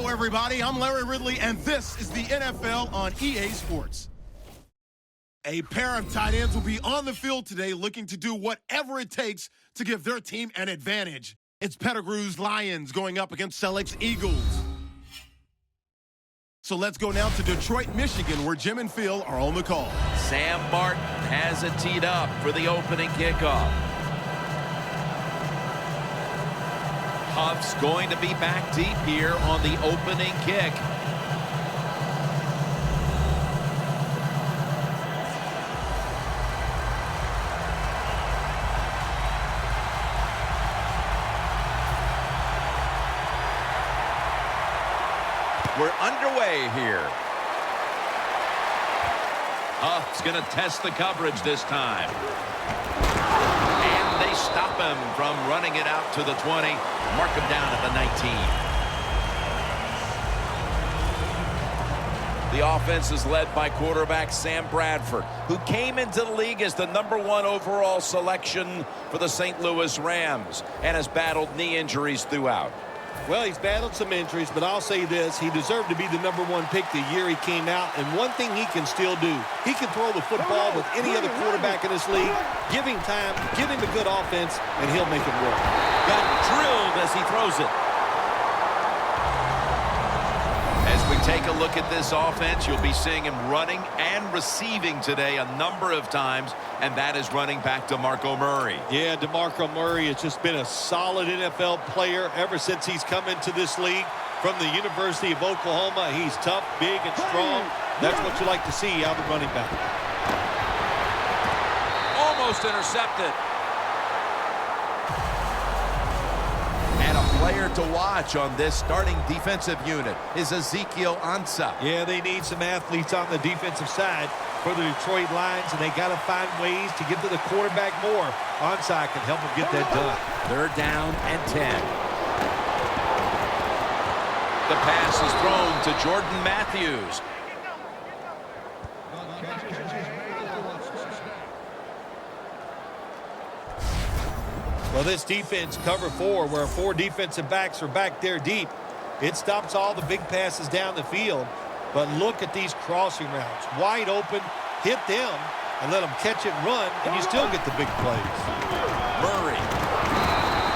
Hello, everybody. I'm Larry Ridley, and this is the NFL on EA Sports. A pair of tight ends will be on the field today looking to do whatever it takes to give their team an advantage. It's Pettigrew's Lions going up against Select's Eagles. So let's go now to Detroit, Michigan, where Jim and Phil are on the call. Sam Martin has it teed up for the opening kickoff. Huff's going to be back deep here on the opening kick. We're underway here. Huff's going to test the coverage this time. And they stop him from running it out to the 20. Mark him down at the 19. The offense is led by quarterback Sam Bradford, who came into the league as the #1 overall selection for the St. Louis Rams and has battled knee injuries throughout. Well, he's battled some injuries, but I'll say this. He deserved to be the #1 pick the year he came out. And one thing he can still do, he can throw the football with any other quarterback in this league. Give him time, give him a good offense, and he'll make it work. Got drilled as he throws it. As we take a look at this offense, you'll be seeing him running and receiving today a number of times, and that is running back DeMarco Murray. Yeah, DeMarco Murray has just been a solid NFL player ever since he's come into this league from the University of Oklahoma. He's tough, big, and strong. That's what you like to see out of the running back. Almost intercepted. And a player to watch on this starting defensive unit is Ezekiel Ansah. Yeah, they need some athletes on the defensive side for the Detroit Lions, and they got to find ways to get to the quarterback more. Ansah can help them get that done. 3rd down and 10. The pass is thrown to Jordan Matthews. Well, this defense, cover 4, where 4 defensive backs are back there deep. It stops all the big passes down the field. But look at these crossing routes. Wide open, hit them, and let them catch it and run, and you still get the big plays. Murray.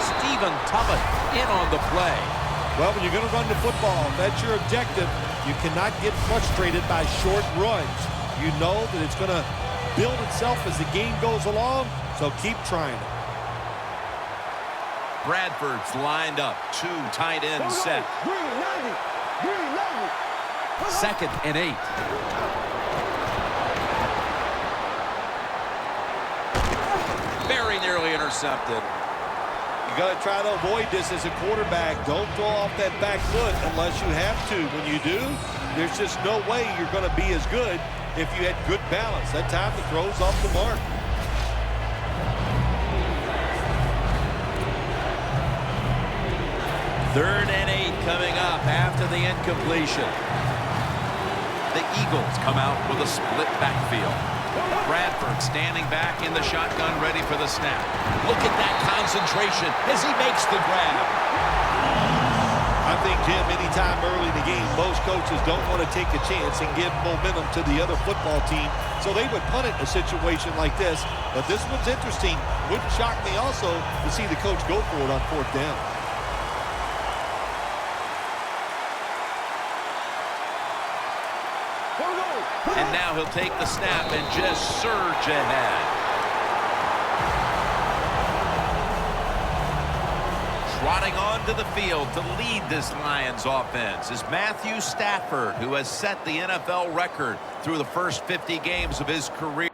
Stephen Tummett in on the play. Well, when you're going to run the football, if that's your objective, you cannot get frustrated by short runs. You know that it's going to build itself as the game goes along, so keep trying it. Bradford's lined up. 2 tight ends set. 2nd and 8. Very nearly intercepted. You got to try to avoid this as a quarterback. Don't throw off that back foot unless you have to. When you do, there's just no way you're going to be as good if you had good balance. That time the throw's off the mark. Third and 8 coming up after the incompletion. The Eagles come out with a split backfield. Bradford standing back in the shotgun, ready for the snap. Look at that concentration as he makes the grab. I think, Jim, anytime early in the game, most coaches don't want to take a chance and give momentum to the other football team, so they would punt it in a situation like this. But this one's interesting. Wouldn't shock me also to see the coach go for it on 4th down. And now he'll take the snap and just surge ahead. Trotting onto the field to lead this Lions offense is Matthew Stafford, who has set the NFL record through the first 50 games of his career.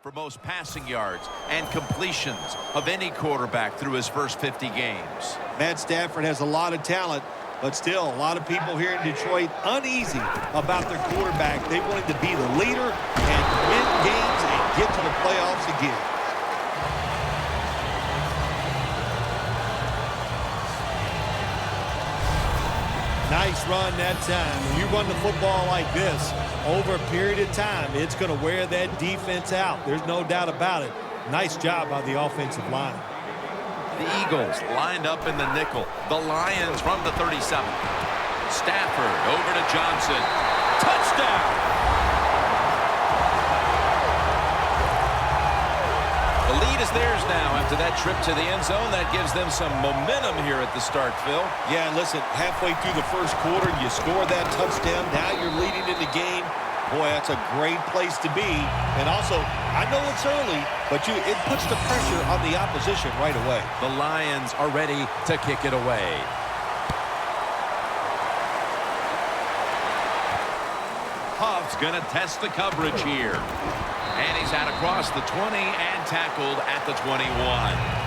For most passing yards and completions of any quarterback through his first 50 games. Matt Stafford has a lot of talent, but still a lot of people here in Detroit uneasy about their quarterback. They want him to be the leader and win games and get to the playoffs again. Nice run that time. When you run the football like this over a period of time, it's going to wear that defense out. There's no doubt about it. Nice job by the offensive line. The Eagles lined up in the nickel. The Lions from the 37. Stafford over to Johnson. Touchdown! The lead is theirs now after that trip to the end zone. That gives them some momentum here at the start, Phil. Yeah, and listen, halfway through the first quarter, you score that touchdown. Now you're leading in the game. Boy, that's a great place to be. And also, I know it's early, but it puts the pressure on the opposition right away. The Lions are ready to kick it away. Huff's going to test the coverage here. And he's out across the 20 and tackled at the 21.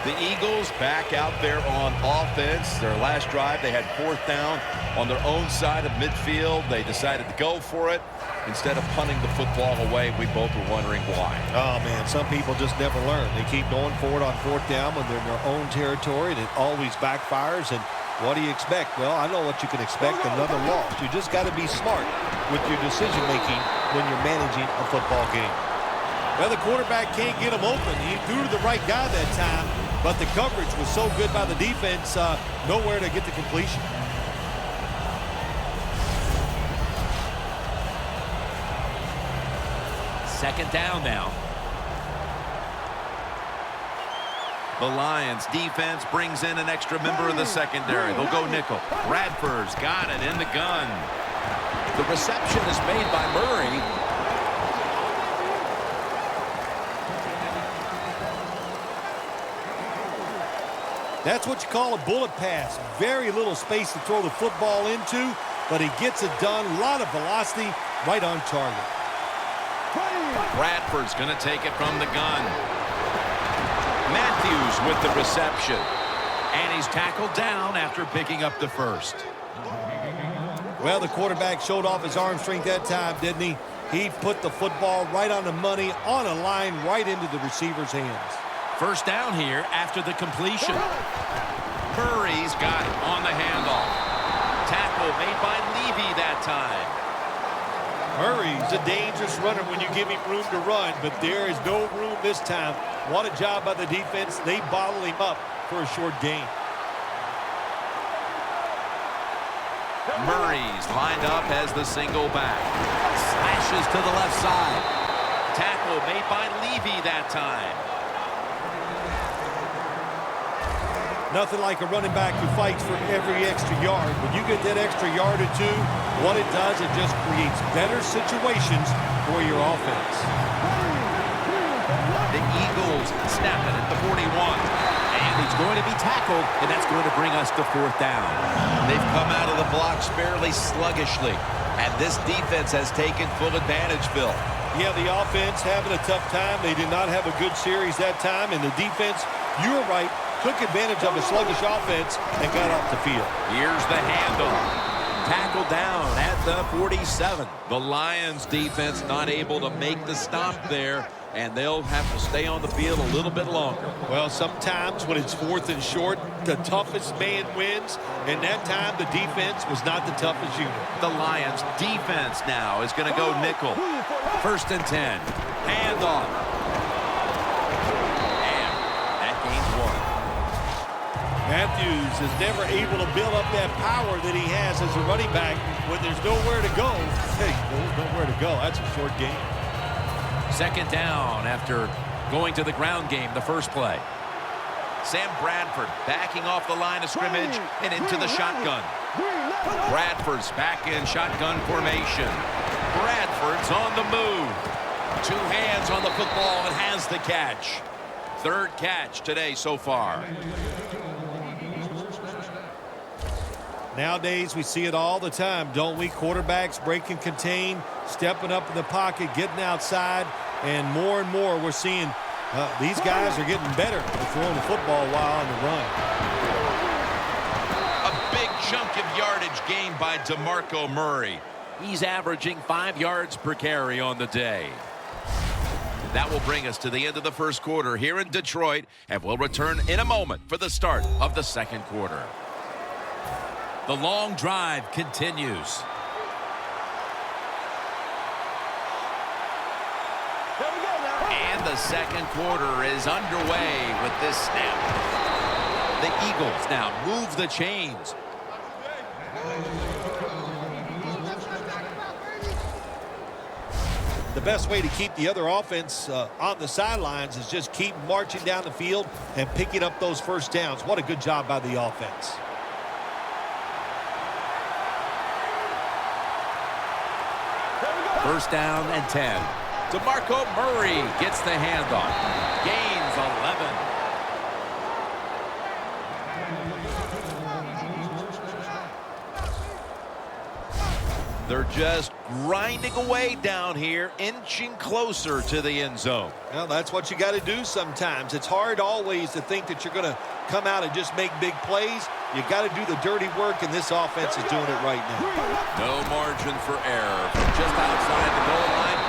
The Eagles back out there on offense. Their last drive, they had 4th down on their own side of midfield. They decided to go for it instead of punting the football away. We both were wondering why. Oh, man, some people just never learn. They keep going for it on 4th down when they're in their own territory, and it always backfires. And what do you expect? Well, I know what you can expect, another loss. You just got to be smart with your decision-making when you're managing a football game. Well, the quarterback can't get him open. He threw to the right guy that time, but the coverage was so good by the defense, nowhere to get the completion. Second down now. The Lions defense brings in an extra member of the secondary. They'll go nickel. Bradford's got it in the gun. The reception is made by Murray. That's what you call a bullet pass. Very little space to throw the football into, but he gets it done. A lot of velocity, right on target. Bradford's going to take it from the gun. Matthews with the reception. And he's tackled down after picking up the first. Well, the quarterback showed off his arm strength that time, didn't he? He put the football right on the money, on a line, right into the receiver's hands. First down here after the completion. Murray's got it on the handoff. Tackle made by Levy that time. Murray's a dangerous runner when you give him room to run, but there is no room this time. What a job by the defense. They bottle him up for a short gain. Murray's lined up as the single back. Slashes to the left side. Tackle made by Levy that time. Nothing like a running back who fights for every extra yard. When you get that extra yard or two, what it does, it just creates better situations for your offense. The Eagles snap it at the 41. And he's going to be tackled, and that's going to bring us to 4th down. They've come out of the blocks fairly sluggishly, and this defense has taken full advantage, Phil. Yeah, the offense having a tough time. They did not have a good series that time, and the defense, you were right, took advantage of a sluggish offense and got off the field. Here's the handoff. Tackled down at the 47. The Lions defense not able to make the stop there, and they'll have to stay on the field a little bit longer. Well, sometimes when it's 4th and short, the toughest man wins, and that time the defense was not the toughest unit. The Lions defense now is going to go nickel. 1st and 10. Handoff. Matthews is never able to build up that power that he has as a running back when there's nowhere to go. Hey, there's nowhere to go. That's a short game. Second down after going to the ground game the first play. Sam Bradford backing off the line of scrimmage and into the shotgun. Bradford's back in shotgun formation. Bradford's on the move. 2 hands on the football and has the catch. 3rd catch today so far. Nowadays, we see it all the time, don't we? Quarterbacks break and contain, stepping up in the pocket, getting outside, and more we're seeing these guys are getting better at throwing the football while on the run. A big chunk of yardage gained by DeMarco Murray. He's averaging 5 yards per carry on the day. That will bring us to the end of the first quarter here in Detroit, and we'll return in a moment for the start of the second quarter. The long drive continues. And the second quarter is underway with this snap. The Eagles now move the chains. The best way to keep the other offense on the sidelines is just keep marching down the field and picking up those first downs. What a good job by the offense. First down and 10. DeMarco Murray gets the handoff. Gains 11. They're just grinding away down here, inching closer to the end zone. Well, that's what you got to do sometimes. It's hard always to think that you're going to come out and just make big plays. You got to do the dirty work, and this offense is doing it right now. No margin for error from just outside the goal line.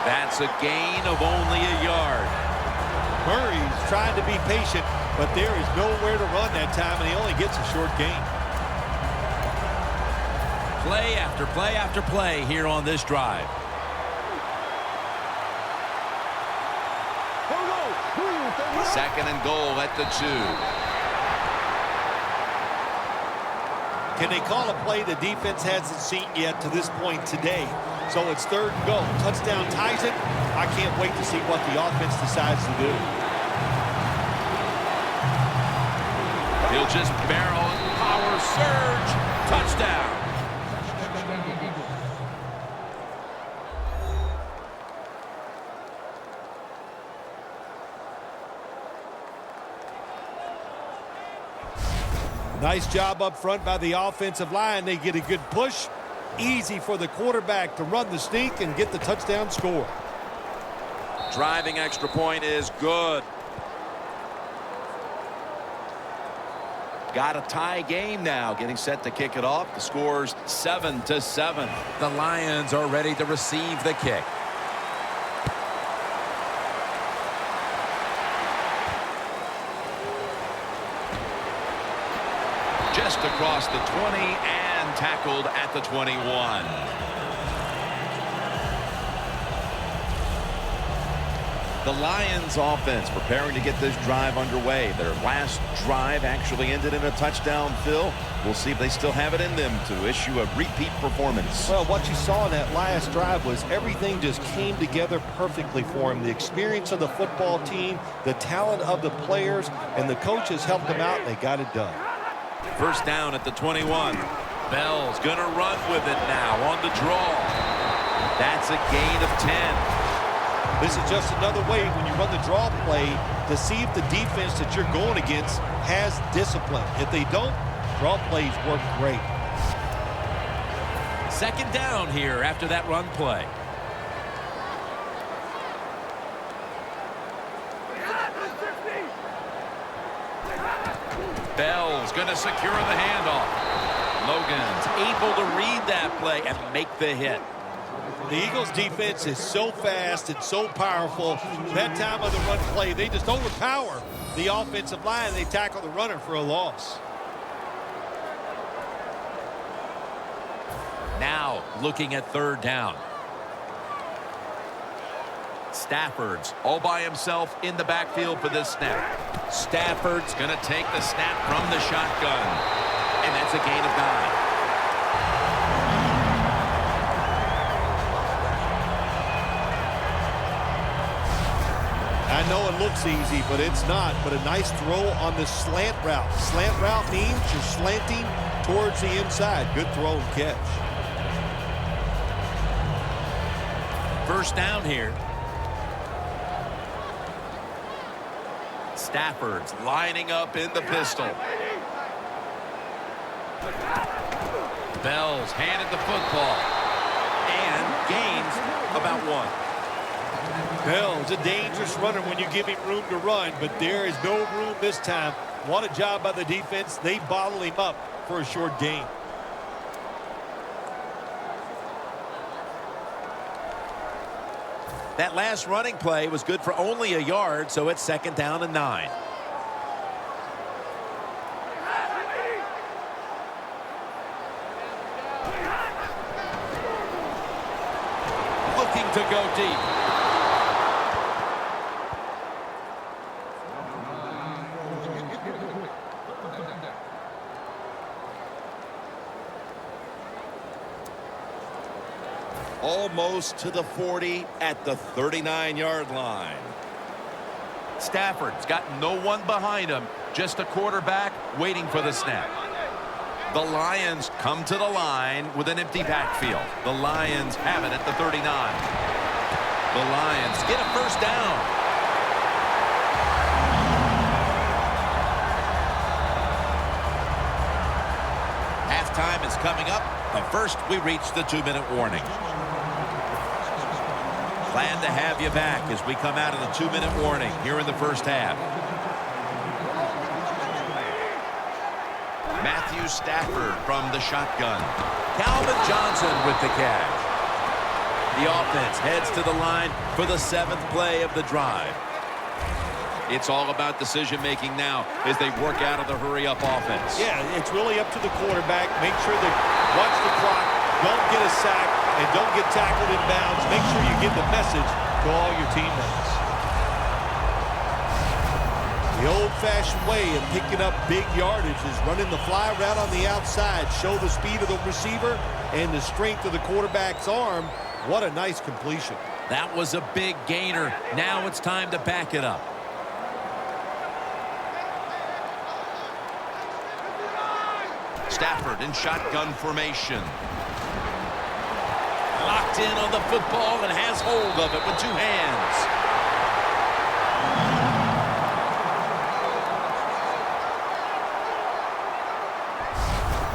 That's a gain of only a yard. Murray's trying to be patient, but there is nowhere to run that time, and he only gets a short gain. Play after play after play here on this drive. Second and goal at the 2. Can they call a play the defense hasn't seen yet to this point today? So it's third and goal. Touchdown ties it. I can't wait to see what the offense decides to do. He'll just barrel and power surge. Touchdown. Nice job up front by the offensive line. They get a good push. Easy for the quarterback to run the sneak and get the touchdown score. Driving extra point is good. Got a tie game now, getting set to kick it off. The score's 7-7. The Lions are ready to receive the kick. Just across the 20 and tackled at the 21. The Lions offense preparing to get this drive underway. Their last drive actually ended in a touchdown, Phil. We'll see if they still have it in them to issue a repeat performance. Well, what you saw in that last drive was everything just came together perfectly for him. The experience of the football team, the talent of the players, and the coaches helped them out, and they got it done. First down at the 21. Bell's going to run with it now on the draw. That's a gain of 10. This is just another way when you run the draw play to see if the defense that you're going against has discipline. If they don't, draw plays work great. Second down here after that run play. Bell's going to secure the handoff. Logan's able to read that play and make the hit. The Eagles defense is so fast and so powerful. That time of the run play, they just overpower the offensive line. They tackle the runner for a loss. Now looking at third down. Stafford's all by himself in the backfield for this snap. Stafford's going to take the snap from the shotgun. And that's a gain of 9. I know it looks easy, but it's not. But a nice throw on the slant route. Slant route means you're slanting towards the inside. Good throw and catch. First down here. Stafford's lining up in the pistol. Bell's handed the football and gains about 1. Bell's a dangerous runner when you give him room to run, but there is no room this time. What a job by the defense. They bottle him up for a short gain. That last running play was good for only a yard, so it's 2nd down and 9. Looking to go deep. Almost to the 40 at the 39-yard line. Stafford's got no one behind him, just a quarterback waiting for the snap. The Lions come to the line with an empty backfield. The Lions have it at the 39. The Lions get a first down. Halftime is coming up, but first we reach the 2-minute warning. Glad to have you back as we come out of the 2-minute warning here in the first half. Matthew Stafford from the shotgun. Calvin Johnson with the catch. The offense heads to the line for the 7th play of the drive. It's all about decision-making now as they work out of the hurry-up offense. Yeah, it's really up to the quarterback. Make sure they watch the clock, don't get a sack, and don't get tackled in bounds. Make sure you get the message to all your teammates. The old-fashioned way of picking up big yardage is running the fly route on the outside. Show the speed of the receiver and the strength of the quarterback's arm. What a nice completion. That was a big gainer. Now it's time to back it up. Stafford in shotgun formation. Locked in on the football and has hold of it with 2 hands.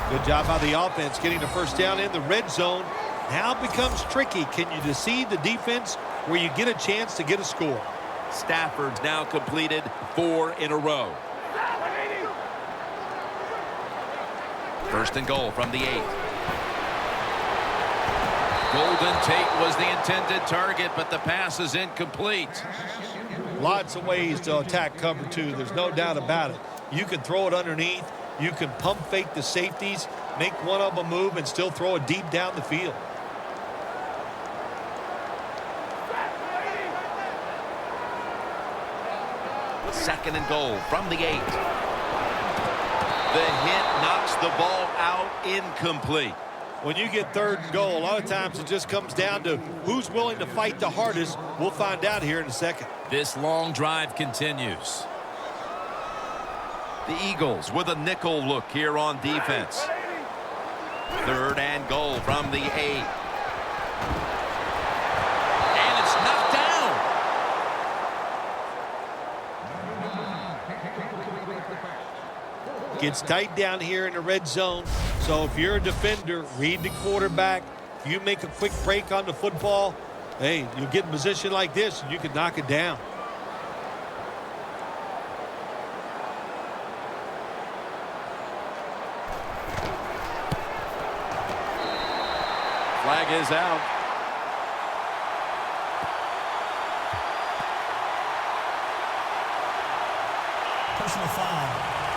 Good job by the offense getting the first down in the red zone. Now it becomes tricky. Can you deceive the defense where you get a chance to get a score? Stafford's now completed 4 in a row. 1st and goal from the 8. Golden Tate was the intended target, but the pass is incomplete. Lots of ways to attack cover 2. There's no doubt about it. You can throw it underneath. You can pump fake the safeties, make one of them move, and still throw it deep down the field. Second and goal from the 8. The hit knocks the ball out, incomplete. When you get 3rd and goal, a lot of times it just comes down to who's willing to fight the hardest. We'll find out here in a second. This long drive continues. The Eagles with a nickel look here on defense. 3rd and goal from the 8. And it's knocked down. Gets tight down here in the red zone. So if you're a defender, read the quarterback. If you make a quick break on the football, hey, you'll get in a position like this and you can knock it down. Flag is out. Personal foul.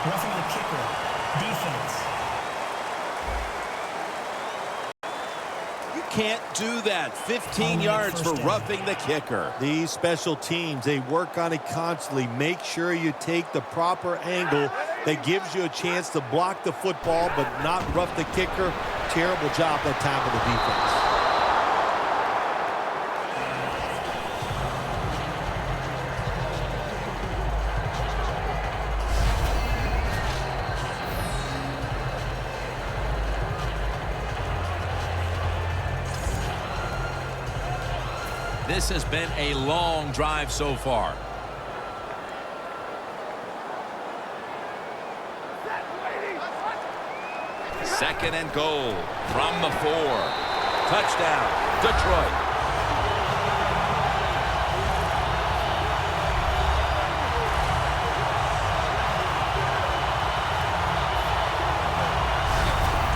Roughing the kicker. Defense. You can't do that. 15 yards for roughing the kicker. These special teams, they work on it constantly. Make sure you take the proper angle that gives you a chance to block the football but not rough the kicker. Terrible job that time of the defense. This has been a long drive so far. Second and goal from the 4. Touchdown, Detroit.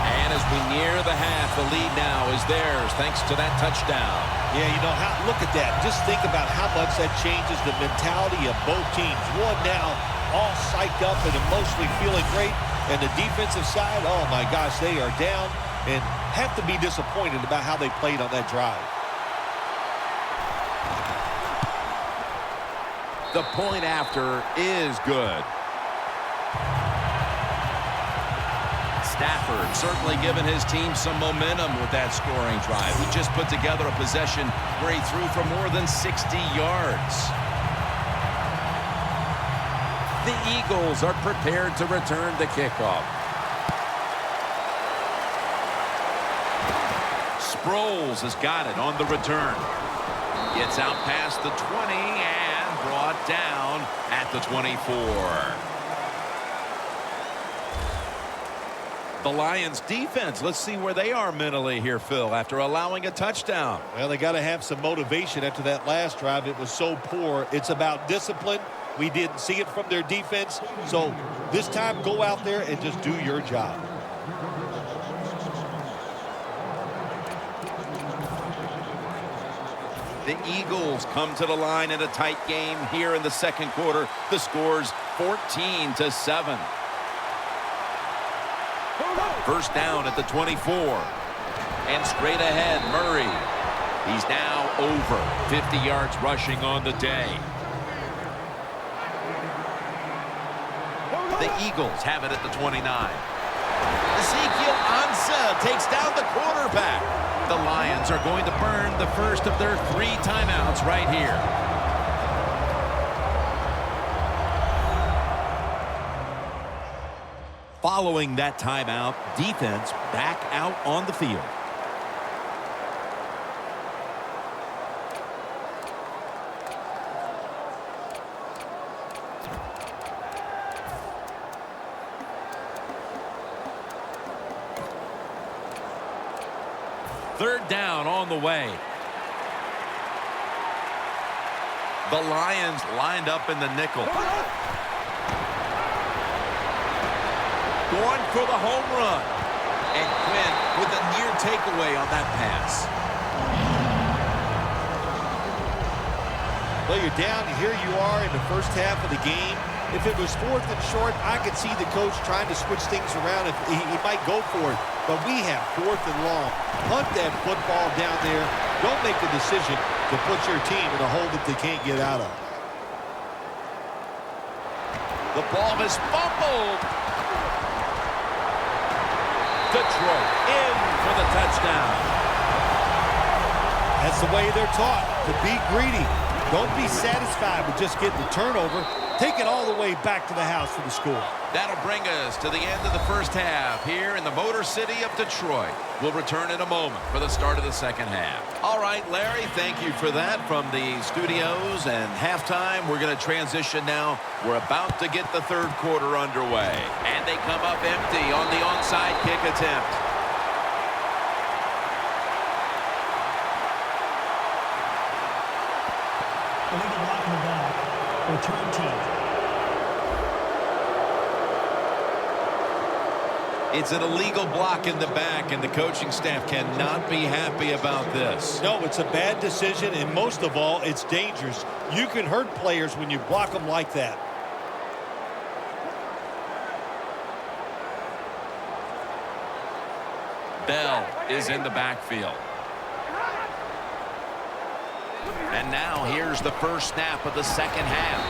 And as we near the half, the lead now is theirs thanks to that touchdown. Yeah, look at that. Just think about how much that changes the mentality of both teams. One now all psyched up and emotionally feeling great. And the defensive side, oh my gosh, they are down and have to be disappointed about how they played on that drive. The point after is good. Stafford certainly giving his team some momentum with that scoring drive. He just put together a possession where he threw for more than 60 yards. The Eagles are prepared to return the kickoff. Sproles has got it on the return. Gets out past the 20 and brought down at the 24. The Lions defense, let's see where they are mentally here, Phil, after allowing a touchdown. Well, they got to have some motivation after that last drive. It was so poor. It's about discipline. We didn't see it from their defense. So this time, go out there and just do your job. The Eagles come to the line in a tight game here in the second quarter. The score's 14-7. First down at the 24. And straight ahead, Murray. He's now over 50 yards rushing on the day. The Eagles have it at the 29. Ezekiel Ansah takes down the quarterback. The Lions are going to burn the first of their 3 timeouts right here. Following that timeout, defense back out on the field. Third down on the way. The Lions lined up in the nickel. Going for the home run. And Quinn with a near takeaway on that pass. Well, you're down. Here you are in the first half of the game. If it was 4th and short, I could see the coach trying to switch things around. If he might go for it. But we have 4th and long. Punt that football down there. Don't make a decision to put your team in a hole that they can't get out of. The ball is fumbled. Detroit in for the touchdown. That's the way they're taught, to be greedy. Don't be satisfied with just getting the turnover. Take it all the way back to the house for the score. That'll bring us to the end of the first half here in the Motor City of Detroit. We'll return in a moment for the start of the second half. All right, Larry, thank you for that from the studios and halftime. We're going to transition now. We're about to get the third quarter underway. And they come up empty on the onside kick attempt. Illegal block in the back. Return team. It's an illegal block in the back, and the coaching staff cannot be happy about this. No, it's a bad decision, and most of all, it's dangerous. You can hurt players when you block them like that. Bell is in the backfield. And now here's the first snap of the second half.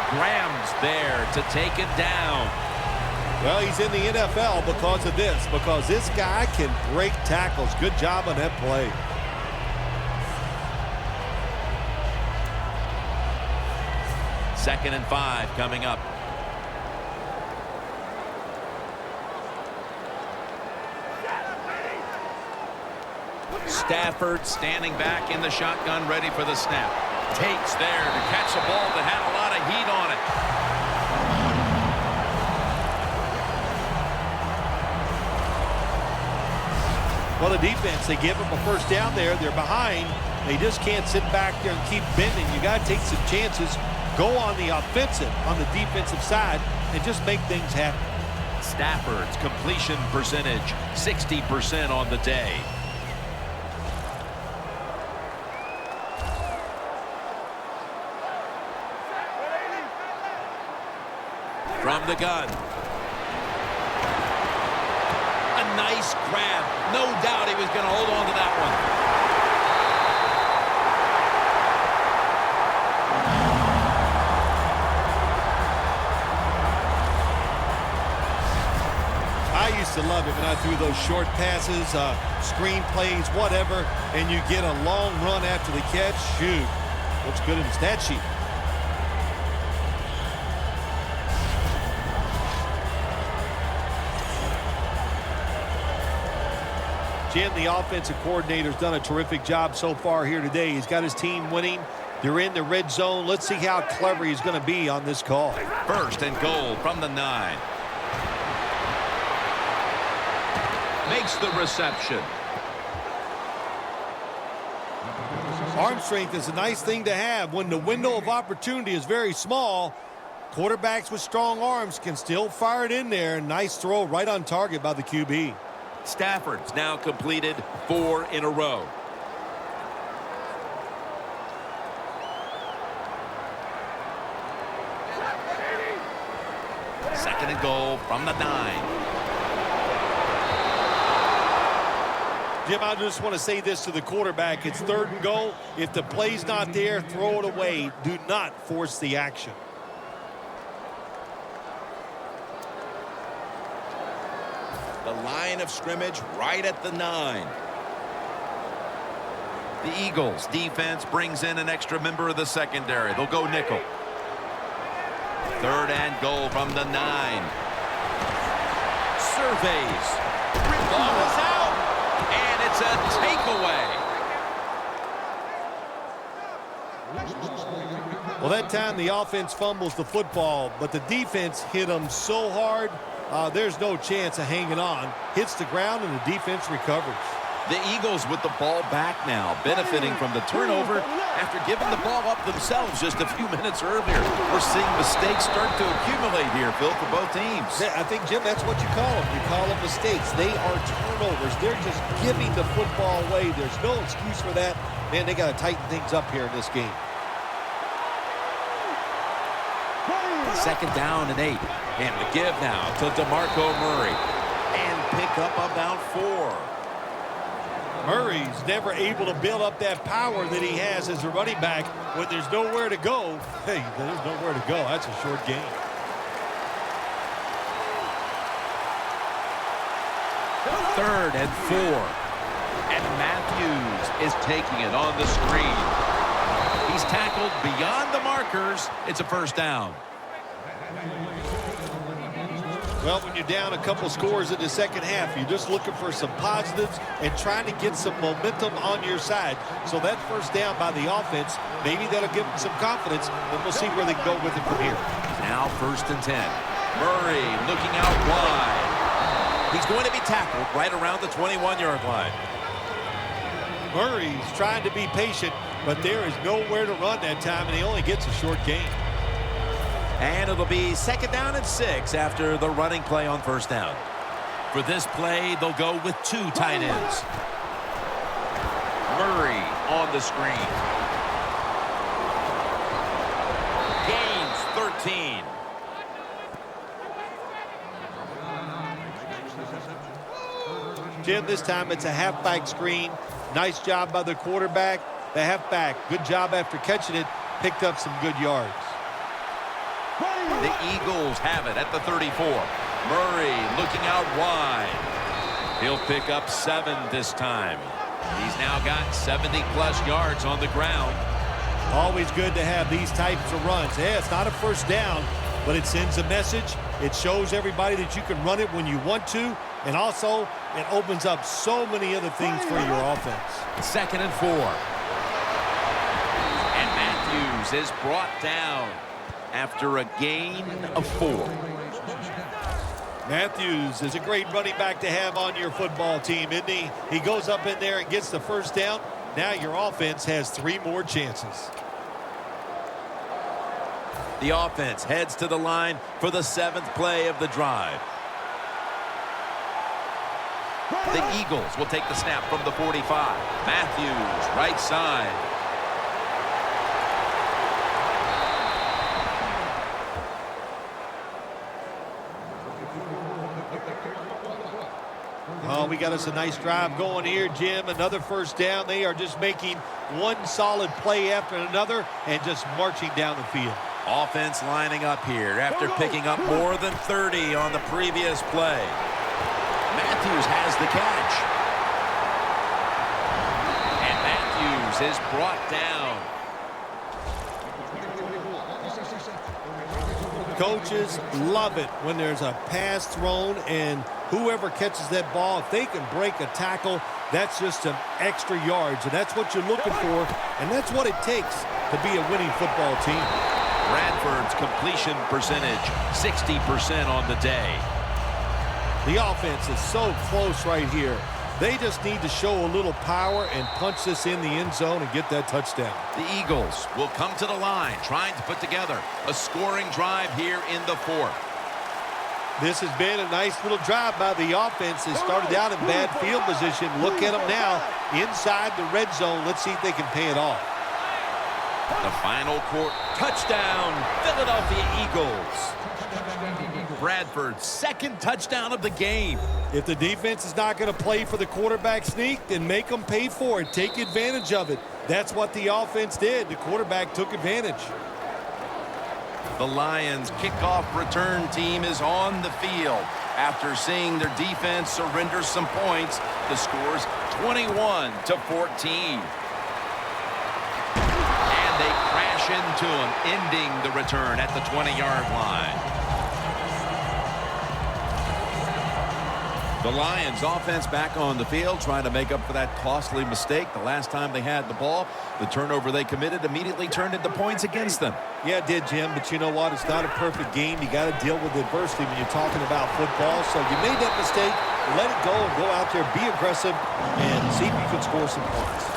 Graham's there to take it down. Well, he's in the NFL because of this, because this guy can break tackles. Good job on that play. Second and 5 coming up. Stafford standing back in the shotgun, ready for the snap. Takes there to catch a ball that had a lot of heat on it. Well, the defense, they give them a first down there. They're behind. They just can't sit back there and keep bending. You got to take some chances. Go on the offensive, on the defensive side, and just make things happen. Stafford's completion percentage, 60% on the day. from the gun. A nice grab. No doubt he was going to hold on to that one. I used to love it when I threw those short passes, screen plays, whatever, and you get a long run after the catch. Shoot, looks good in the stat sheet. Jim, the offensive coordinator's done a terrific job so far here today. He's got his team winning. They're in the red zone. Let's see how clever he's going to be on this call. First and goal from the 9. Makes the reception. Arm strength is a nice thing to have when the window of opportunity is very small. Quarterbacks with strong arms can still fire it in there. Nice throw right on target by the QB. Stafford's now completed 4 in a row. Second and goal from the 9. Jim, I just want to say this to the quarterback. It's third and goal. If the play's not there, throw it away. Do not force the action. The line of scrimmage right at the 9. The Eagles defense brings in an extra member of the secondary. They'll go nickel. Third and goal from the 9. Surveys. Ball is out. And it's a takeaway. Well, that time the offense fumbles the football, but the defense hit them so hard, there's no chance of hanging on. Hits the ground, and the defense recovers. The Eagles with the ball back now, benefiting from the turnover after giving the ball up themselves just a few minutes earlier. We're seeing mistakes start to accumulate here, Phil, for both teams. Yeah, I think, Jim, that's what you call them. You call them mistakes. They are turnovers. They're just giving the football away. There's no excuse for that. Man, they got to tighten things up here in this game. Second down and 8. And the give now to DeMarco Murray. And pick up about 4. Murray's never able to build up that power that he has as a running back when there's nowhere to go. Hey, there's nowhere to go. That's a short game. Third and 4. And Matthews is taking it on the screen. He's tackled beyond the markers. It's a first down. Well, when you're down a couple scores in the second half, you're just looking for some positives and trying to get some momentum on your side. So that first down by the offense, maybe that'll give them some confidence, and we'll see where they can go with it from here. Now first and 10. Murray looking out wide. He's going to be tackled right around the 21-yard line. Murray's trying to be patient, but there is nowhere to run that time, and he only gets a short gain. And it'll be second down and 6 after the running play on first down. For this play, they'll go with 2 tight ends. Murray on the screen. Gains 13. Jim, this time it's a halfback screen. Nice job by the quarterback. The halfback, good job after catching it, picked up some good yards. The Eagles have it at the 34. Murray looking out wide. He'll pick up 7 this time. He's now got 70-plus yards on the ground. Always good to have these types of runs. Yeah, it's not a first down, but it sends a message. It shows everybody that you can run it when you want to, and also it opens up so many other things for your offense. Second and 4. And Matthews is brought down after a gain of 4. Matthews is a great running back to have on your football team, isn't he? He goes up in there and gets the first down. Now your offense has 3 more chances. The offense heads to the line for the 7th play of the drive. The Eagles will take the snap from the 45. Matthews, right side. Oh, we got us a nice drive going here, Jim. Another first down. They are just making one solid play after another and just marching down the field. Offense lining up here after picking up more than 30 on the previous play. Matthews has the catch. And Matthews is brought down. Coaches love it when there's a pass thrown and whoever catches that ball, if they can break a tackle, that's just some extra yards. And that's what you're looking for, and that's what it takes to be a winning football team. Bradford's completion percentage, 60% on the day. The offense is so close right here. They just need to show a little power and punch this in the end zone and get that touchdown. The Eagles will come to the line, trying to put together a scoring drive here in the fourth. This has been a nice little drive by the offense. They started out in bad field position. Look at them now inside the red zone. Let's see if they can pay it off. The final quarter. Touchdown, Philadelphia Eagles. Bradford's second touchdown of the game. If the defense is not going to play for the quarterback sneak, then make them pay for it. Take advantage of it. That's what the offense did. The quarterback took advantage. The Lions' kickoff return team is on the field. After seeing their defense surrender some points, the score's 21-14. And they crash into him, ending the return at the 20-yard line. The Lions offense back on the field trying to make up for that costly mistake the last time they had the ball. The turnover they committed immediately turned into points against them. Yeah, it did, Jim, but you know what? It's not a perfect game. You got to deal with adversity when you're talking about football. So you made that mistake, let it go and go out there, be aggressive, and see if you can score some points.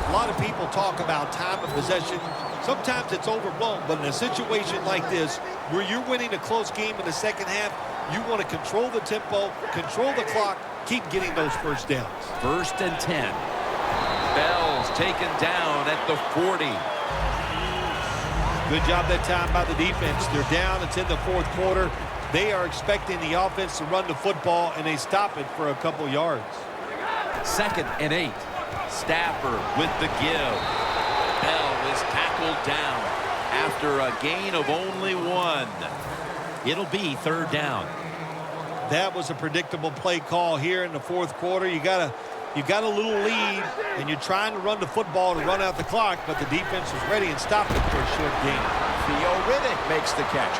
A lot of people talk about time of possession. Sometimes it's overblown, but in a situation like this, where you're winning a close game in the second half, you want to control the tempo, control the clock, keep getting those first downs. 1st and 10. Bell's taken down at the 40. Good job that time by the defense. They're down. It's in the fourth quarter. They are expecting the offense to run the football, and they stop it for a couple yards. 2nd and 8. Stafford with the give. Bell is tackled down after a gain of only 1. It'll be 3rd down. That was a predictable play call here in the fourth quarter. You got a little lead, and you're trying to run the football to run out the clock, but the defense was ready and stopped it for a short gain. Theo Riddick makes the catch.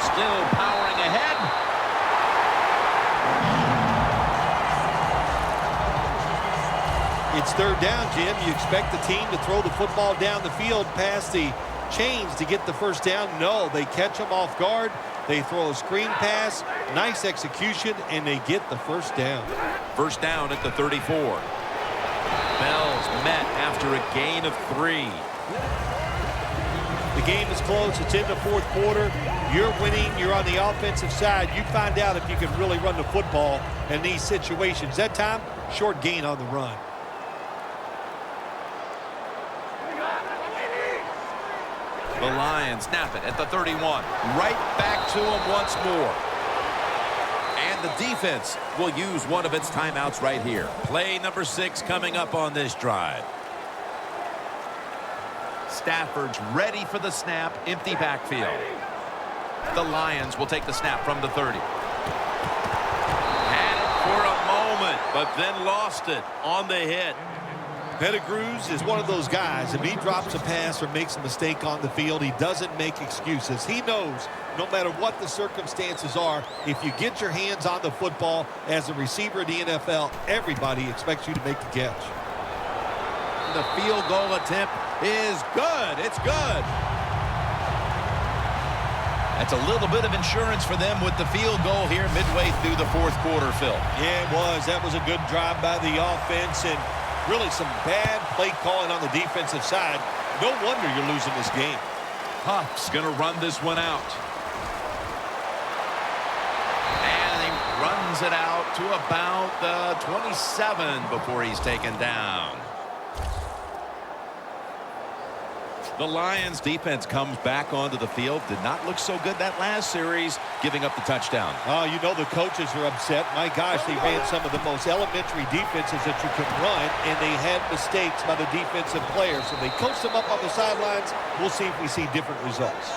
Still powering ahead. It's 3rd down, Jim. You expect the team to throw the football down the field past the chains to get the first down. No, they catch them off guard. They throw a screen pass, nice execution, and they get the first down. 1st down at the 34. Bell's met after a gain of 3. The game is close. It's in the fourth quarter. You're winning. You're on the offensive side. You find out if you can really run the football in these situations. That time, short gain on the run. The Lions snap it at the 31. Right back to him once more. And the defense will use one of its timeouts right here. Play number 6 coming up on this drive. Stafford's ready for the snap. Empty backfield. The Lions will take the snap from the 30. Had it for a moment, but then lost it on the hit. Pettigrews is one of those guys. If he drops a pass or makes a mistake on the field, he doesn't make excuses. He knows no matter what the circumstances are, if you get your hands on the football as a receiver in the NFL, everybody expects you to make the catch. The field goal attempt is good. It's good. That's a little bit of insurance for them with the field goal here midway through the fourth quarter, Phil. Yeah, it was. That was a good drive by the offense, and really some bad play calling on the defensive side. No wonder you're losing this game. Huff's going to run this one out. And he runs it out to about the 27 before he's taken down. The Lions defense comes back onto the field. Did not look so good that last series, giving up the touchdown. Oh, you know the coaches are upset. My gosh, they ran some of the most elementary defenses that you can run, and they had mistakes by the defensive players. So they coached them up on the sidelines. We'll see if we see different results.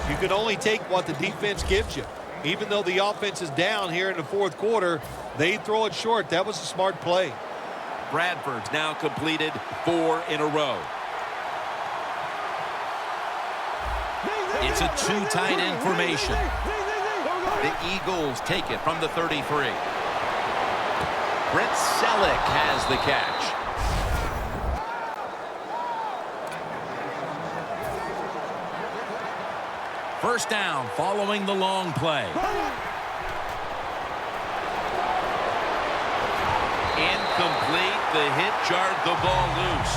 You can only take what the defense gives you. Even though the offense is down here in the fourth quarter, they throw it short. That was a smart play. Bradford's now completed 4 in a row. It's a 2 tight end formation. The Eagles take it from the 33. Brent Selleck has the catch. First down following the long play. Incomplete. The hit jarred the ball loose.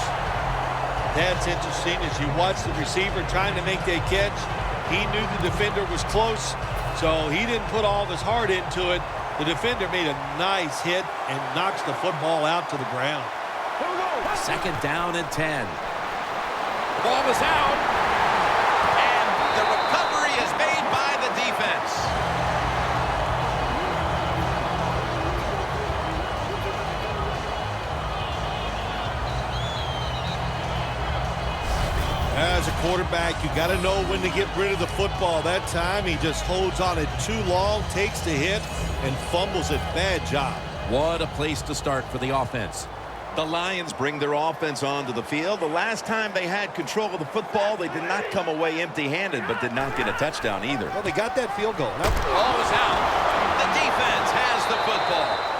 That's interesting as you watch the receiver trying to make that catch. He knew the defender was close, so he didn't put all of his heart into it. The defender made a nice hit and knocks the football out to the ground. Second down and 10. Ball is out. And the recovery is made by the defense. As a quarterback, you got to know when to get rid of the football. That time, he just holds on it too long, takes the hit, and fumbles it. Bad job. What a place to start for the offense. The Lions bring their offense onto the field. The last time they had control of the football, they did not come away empty-handed, but did not get a touchdown either. Well, they got that field goal. Ball is out. The defense has the football.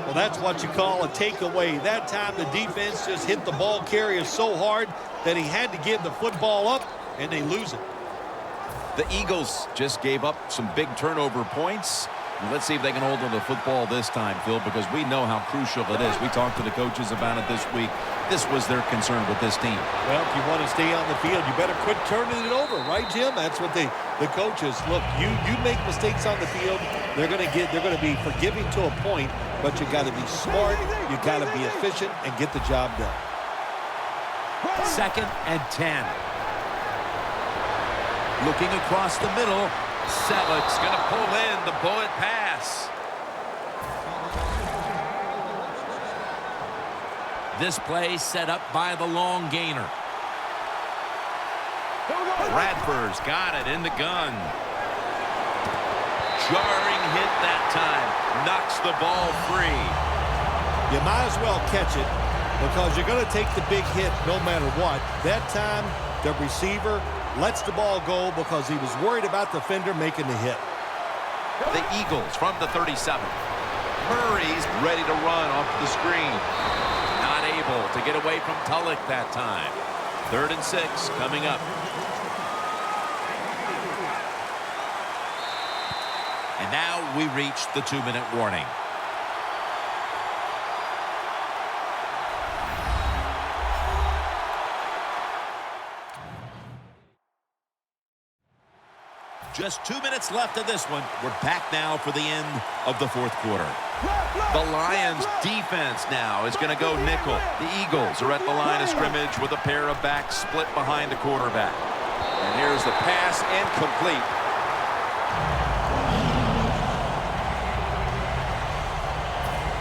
Well, that's what you call a takeaway. That time the defense just hit the ball carrier so hard that he had to give the football up, and they lose it. The Eagles just gave up some big turnover points. Let's see if they can hold on to the football this time, Phil, because we know how crucial it is. We talked to the coaches about it this week. This was their concern with this team. Well, if you want to stay on the field, you better quit turning it over, right, Jim? That's what the coaches look. You make mistakes on the field, they're going to be forgiving to a point, but you got to be smart, you got to be efficient, and get the job done. Second and 10. Looking across the middle. Selleck's going to pull in the bullet pass. This play set up by the long gainer. Bradford's got it in the gun. Jarring hit that time. Knocks the ball free. You might as well catch it because you're going to take the big hit no matter what. That time, the receiver lets the ball go because he was worried about the defender making the hit. The Eagles from the 37. Murray's ready to run off the screen. Not able to get away from Tulloch that time. 3rd and 6 coming up. And now we reach the 2-minute warning. Just 2 minutes left of this one. We're back now for the end of the fourth quarter. The Lions defense now is going to go nickel. The Eagles are at the line of scrimmage with a pair of backs split behind the quarterback. And here's the pass incomplete.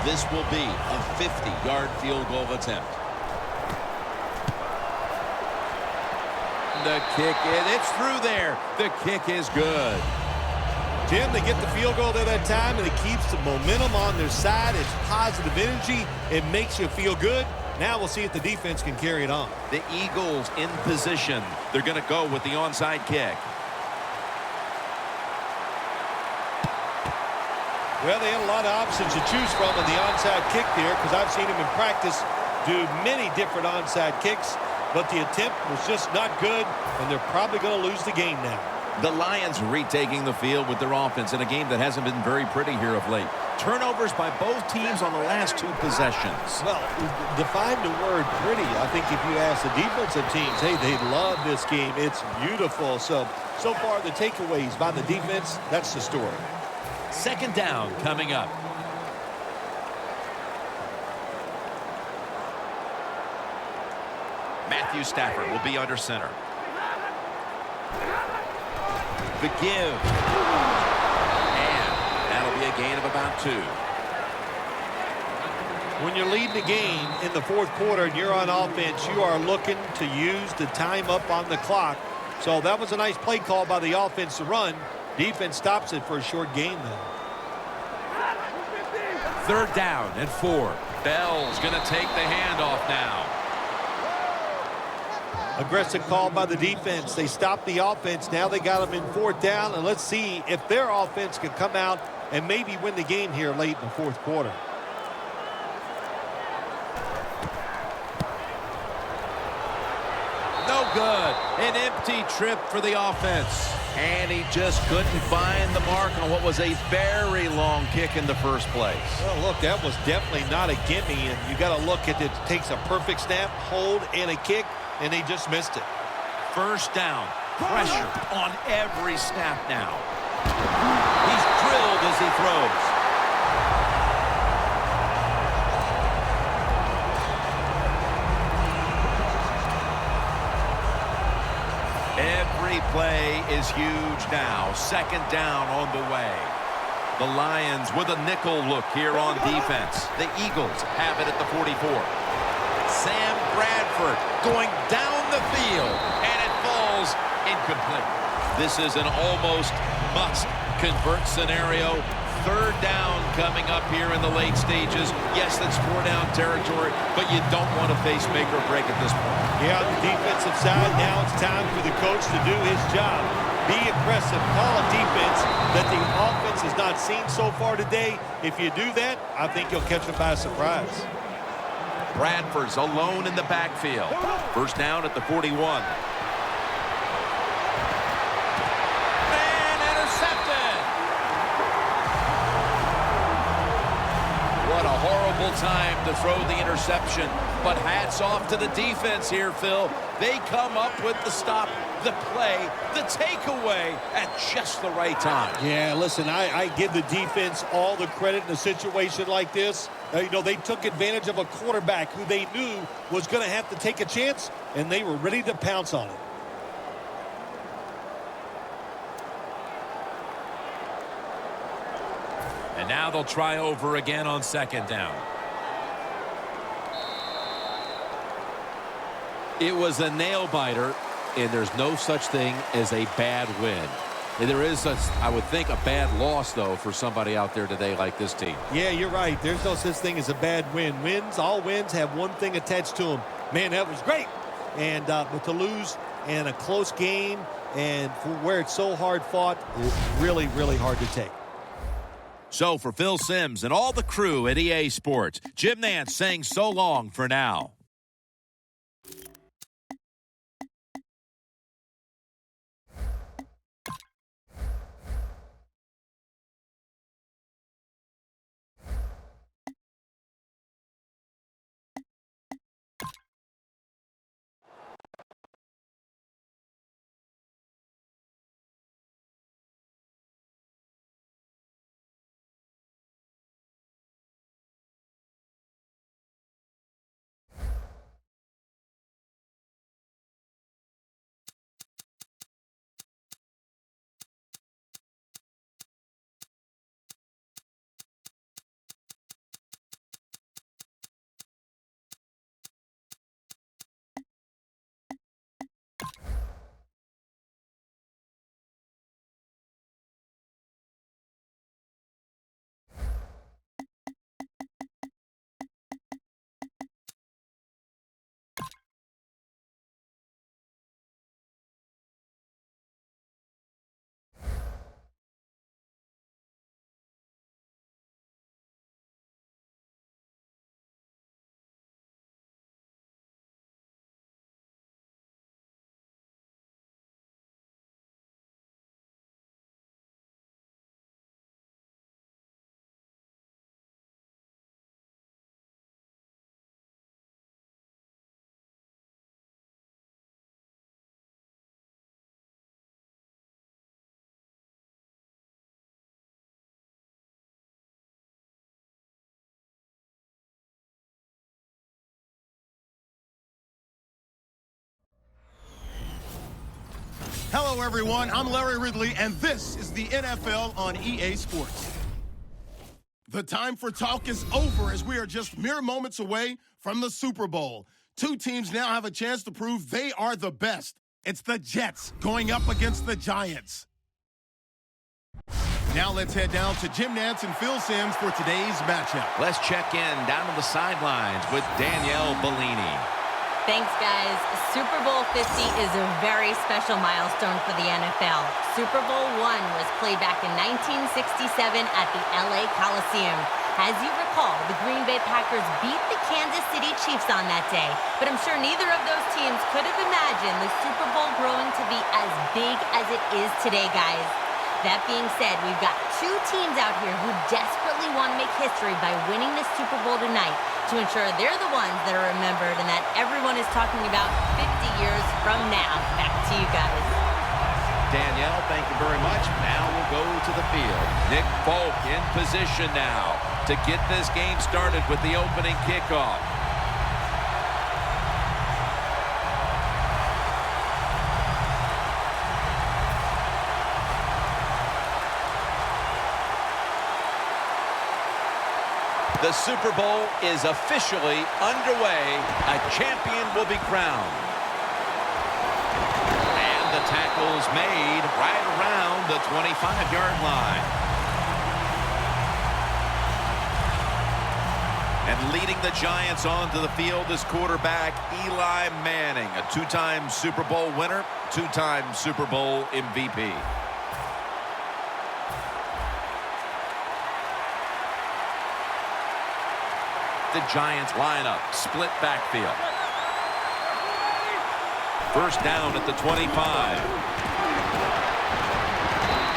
This will be a 50-yard field goal attempt. The kick, it's through there. The kick is good. Jim, they get the field goal there that time, and it keeps the momentum on their side. It's positive energy. It makes you feel good. Now we'll see if the defense can carry it on. The Eagles in position. They're going to go with the onside kick. Well, they had a lot of options to choose from in the onside kick there because I've seen them in practice do many different onside kicks. But the attempt was just not good, and they're probably going to lose the game now. The Lions retaking the field with their offense in a game that hasn't been very pretty here of late. Turnovers by both teams on the last 2 possessions. Well, define the word pretty. I think if you ask the defensive teams, hey, they love this game. It's beautiful. So far, the takeaways by the defense, that's the story. Second down coming up. Matthew Stafford will be under center. The give. And that'll be a gain of about 2. When you're leading the game in the fourth quarter and you're on offense, you are looking to use the time up on the clock. So that was a nice play call by the offense to run. Defense stops it for a short gain, though. 3rd down and 4. Bell's going to take the handoff now. Aggressive call by the defense. They stopped the offense. Now they got them in 4th down. And let's see if their offense can come out and maybe win the game here late in the fourth quarter. No good. An empty trip for the offense. And he just couldn't find the mark on what was a very long kick in the first place. Well, look, that was definitely not a gimme. And you got to look at it. It takes a perfect snap, hold, and a kick. And they just missed it. 1st down. Pressure on every snap now. He's drilled as he throws. Every play is huge now. 2nd down on the way. The Lions with a nickel look here on defense. The Eagles have it at the 44. Sam Bradford going down the field, and it falls incomplete. This is an almost must-convert scenario. 3rd down coming up here in the late stages. Yes, that's 4-down territory, but you don't want to face make or break at this point. Yeah, on the defensive side, now it's time for the coach to do his job. Be aggressive. Call a defense that the offense has not seen so far today. If you do that, I think you'll catch them by surprise. Bradford's alone in the backfield. 1st down at the 41. And intercepted. What a horrible time to throw the interception. But hats off to the defense here, Phil. They come up with the stop, the play, the takeaway at just the right time. Yeah, listen, I give the defense all the credit in a situation like this. You know, they took advantage of a quarterback who they knew was going to have to take a chance, and they were ready to pounce on it. And now they'll try over again on 2nd down. It was a nail-biter, and there's no such thing as a bad win. And there is, I would think, a bad loss, though, for somebody out there today like this team. Yeah, you're right. There's no such thing as a bad win. All wins have one thing attached to them. Man, that was great. And but to lose in a close game and for where it's so hard fought, it's really, really hard to take. So for Phil Simms and all the crew at EA Sports, Jim Nance saying so long for now. Hello, everyone. I'm Larry Ridley, and this is the NFL on EA Sports. The time for talk is over as we are just mere moments away from the Super Bowl. Two teams now have a chance to prove they are the best. It's the Jets going up against the Giants. Now let's head down to Jim Nantz and Phil Simms for today's matchup. Let's check in down on the sidelines with Danielle Bellini. Thanks, guys. Super Bowl 50 is a very special milestone for the NFL. Super Bowl I was played back in 1967 at the LA Coliseum. As you recall, the Green Bay Packers beat the Kansas City Chiefs on that day. But I'm sure neither of those teams could have imagined the Super Bowl growing to be as big as it is today, guys. That being said, we've got two teams out here who desperately want to make history by winning the Super Bowl tonight to ensure they're the ones that are remembered and that everyone is talking about 50 years from now. Back to you guys. Danielle, thank you very much. Now we'll go to the field. Nick Folk in position now to get this game started with the opening kickoff. The Super Bowl is officially underway. A champion will be crowned. And the tackle is made right around the 25-yard line. And leading the Giants onto the field is quarterback Eli Manning, a two-time Super Bowl winner, two-time Super Bowl MVP. The Giants line up, split backfield. First down at the 25.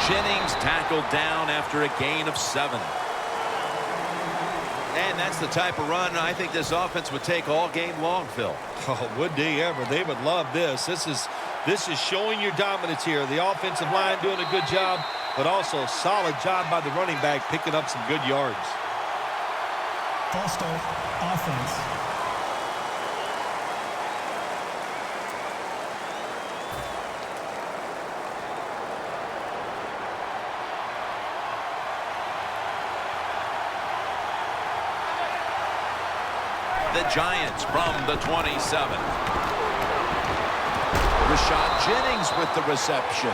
Jennings tackled down after a gain of 7. And that's the type of run I think this offense would take all game long, Phil. Oh, would they ever? They would love this. This is showing your dominance here. The offensive line doing a good job, but also a solid job by the running back picking up some good yards. False start, offense. The Giants from the 27. Rashad Jennings with the reception.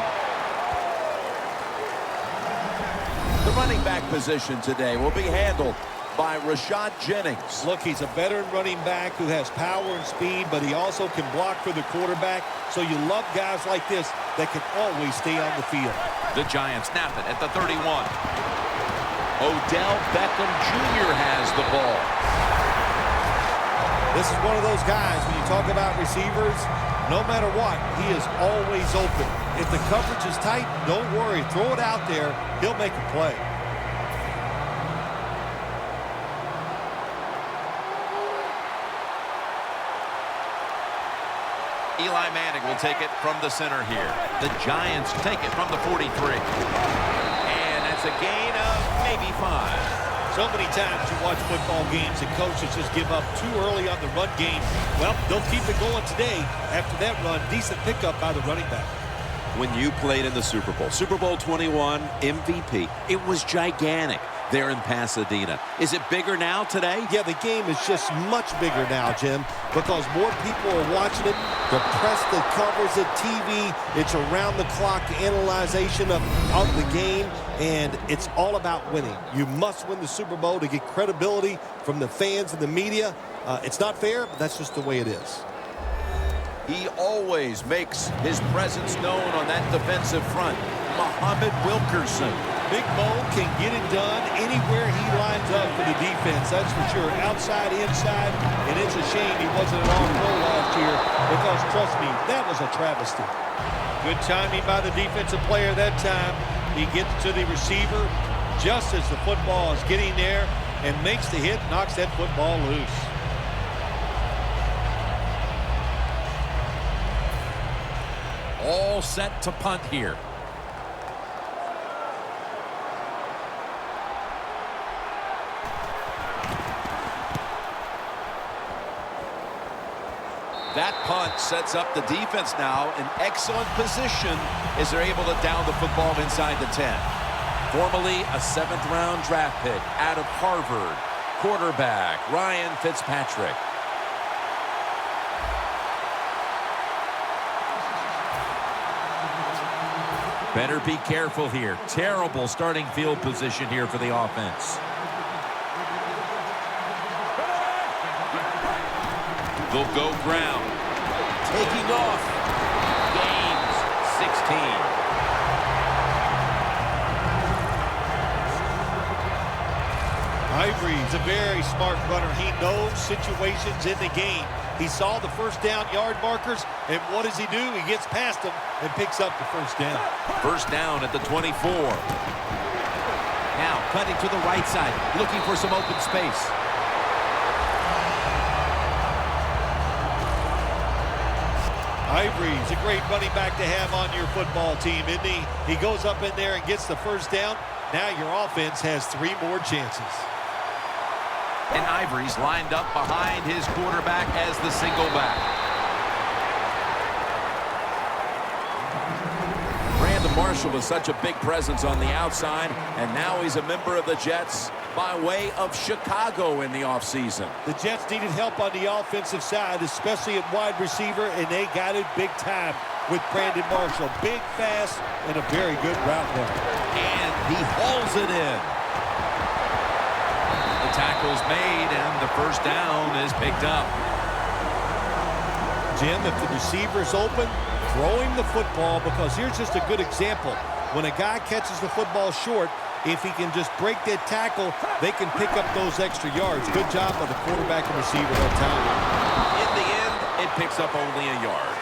The running back position today will be handled by Rashad Jennings. Look, he's a veteran running back who has power and speed, but he also can block for the quarterback. So you love guys like this that can always stay on the field. The Giants snap it at the 31. Odell Beckham Jr. has the ball. This is one of those guys, when you talk about receivers, no matter what, he is always open. If the coverage is tight, don't worry. Throw it out there. He'll make a play. Eli Manning will take it from the center here. The Giants take it from the 43. And that's a gain of maybe 5. So many times you watch football games and coaches just give up too early on the run game. Well, they'll keep it going today. After that run, decent pickup by the running back. When you played in the Super Bowl, Super Bowl 21 MVP, it was gigantic there in Pasadena. Is it bigger now today? Yeah, the game is just much bigger now, Jim, because more people are watching it. The press that covers it, TV, it's around-the-clock analyzation of the game, and it's all about winning. You must win the Super Bowl to get credibility from the fans and the media. It's not fair, but that's just the way it is. He always makes his presence known on that defensive front. Muhammad Wilkerson. Big Mo can get it done anywhere he lines up for the defense. That's for sure. Outside, inside, and it's a shame he wasn't an all-pro last year because, trust me, that was a travesty. Good timing by the defensive player that time. He gets to the receiver just as the football is getting there and makes the hit, knocks that football loose. All set to punt here. That punt sets up the defense now in excellent position as they're able to down the football inside the 10. Formerly a 7th-round draft pick out of Harvard, quarterback Ryan Fitzpatrick. Better be careful here. Terrible starting field position here for the offense. They'll go ground. Taking off. Gains 16. Ivory's a very smart runner. He knows situations in the game. He saw the first down yard markers, and what does he do? He gets past them and picks up the first down. First down at the 24. Now cutting to the right side, looking for some open space. Ivory's a great running back to have on your football team, isn't he? He goes up in there and gets the first down. Now your offense has 3 more chances. And Ivory's lined up behind his quarterback as the single back. Brandon Marshall was such a big presence on the outside, and now he's a member of the Jets by way of Chicago in the offseason. The Jets needed help on the offensive side, especially at wide receiver, and they got it big time with Brandon Marshall. Big, fast, and a very good route runner. And he hauls it in. The tackle's made, and the first down is picked up. Jim, if the receiver's open, throw him the football, because here's just a good example. When a guy catches the football short, if he can just break that tackle, they can pick up those extra yards. Good job by the quarterback and receiver that time. In the end, it picks up only a yard.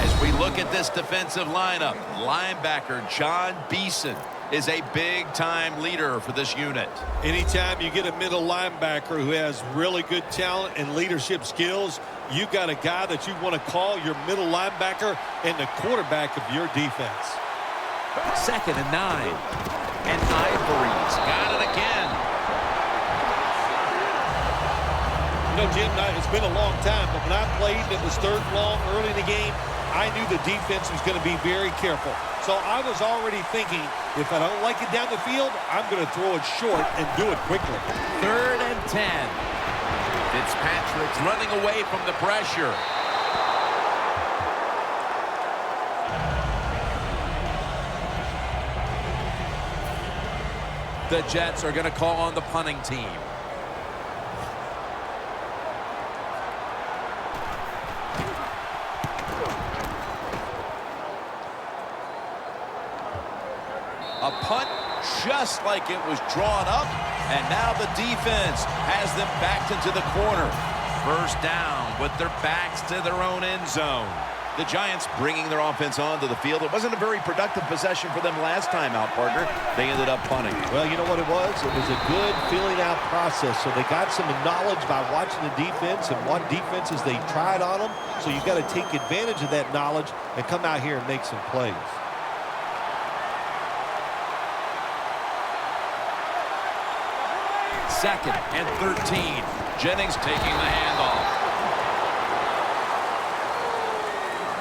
As we look at this defensive lineup, linebacker John Beeson is a big-time leader for this unit. Anytime you get a middle linebacker who has really good talent and leadership skills, you got a guy that you want to call your middle linebacker and the quarterback of your defense. 2nd and 9. And Ivory's got it again. You know, Jim, it's been a long time, but when I played and it was 3rd and long early in the game, I knew the defense was going to be very careful. So I was already thinking, if I don't like it down the field, I'm going to throw it short and do it quickly. 3rd and 10. Fitzpatrick's running away from the pressure. The Jets are going to call on the punting team. A punt just like it was drawn up, and now the defense has them backed into the corner. First down with their backs to their own end zone. The Giants bringing their offense onto the field. It wasn't a very productive possession for them last time out, partner. They ended up punting. Well, you know what it was? It was a good filling out process. So they got some knowledge by watching the defense and what defenses they tried on them. So you've got to take advantage of that knowledge and come out here and make some plays. Second and 13. Jennings taking the handoff.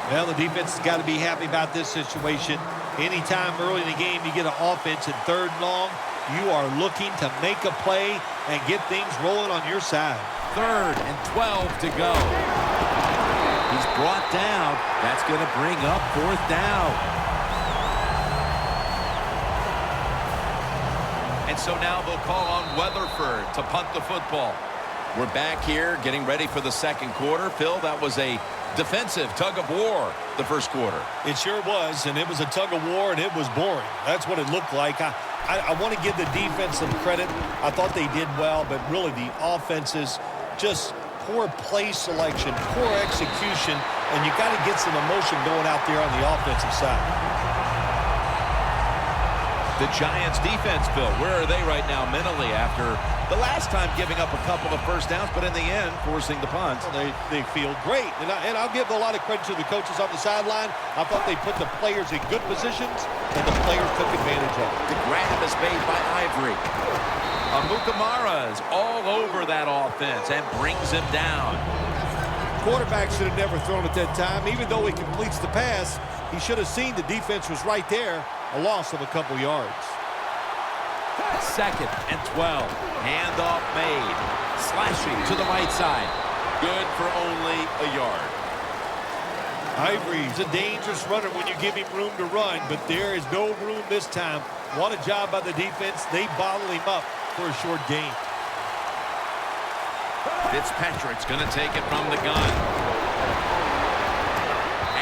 Well, the defense has got to be happy about this situation. Anytime early in the game you get an offense in 3rd and long, you are looking to make a play and get things rolling on your side. 3rd and 12 to go. He's brought down. That's going to bring up 4th down. And so now they'll call on Weatherford to punt the football. We're back here getting ready for the 2nd quarter. Phil, that was a defensive tug of war the 1st quarter. It sure was, and it was a tug of war, and it was boring. That's what it looked like. I want to give the defense some credit. I thought they did well, but really the offenses, just poor play selection, poor execution, and you got to get some emotion going out there on the offensive side. The Giants defense, Phil, where are they right now mentally after the last time giving up a couple of first downs, but in the end, forcing the punt? Well, they feel great. And I'll give a lot of credit to the coaches on the sideline. I thought they put the players in good positions, and the players took advantage of it. The grab is made by Ivory. Amukamara is all over that offense and brings him down. Quarterback should have never thrown at that time. Even though he completes the pass, he should have seen the defense was right there. A loss of a couple yards. 2nd and 12. Handoff made. Slashing to the right side. Good for only a yard. Ivory's a dangerous runner when you give him room to run, but there is no room this time. What a job by the defense. They bottle him up for a short gain. Fitzpatrick's going to take it from the gun.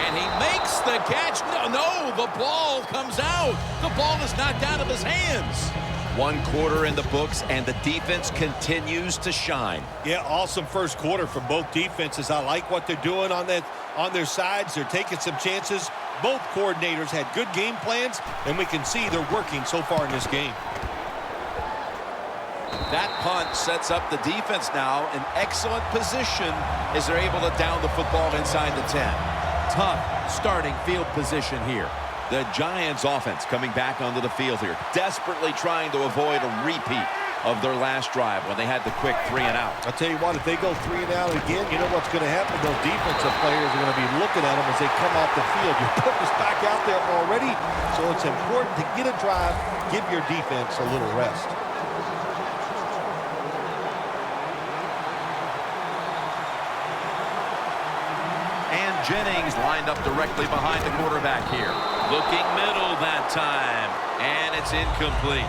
And he makes the catch. No, the ball comes out. The ball is knocked out of his hands. 1 quarter in the books, and the defense continues to shine. Yeah, awesome first quarter for both defenses. I like what they're doing on their sides. They're taking some chances. Both coordinators had good game plans, and we can see they're working so far in this game. That punt sets up the defense now in excellent position as they're able to down the football inside the 10. Tough starting field position here. The Giants offense coming back onto the field here, desperately trying to avoid a repeat of their last drive when they had the quick 3 and out. I'll tell you what, if they go 3 and out again, you know what's going to happen? Those defensive players are going to be looking at them as they come off the field. You put this back out there already, so it's important to get a drive, give your defense a little rest. And Jennings lined up directly behind the quarterback here. Looking middle that time, and it's incomplete.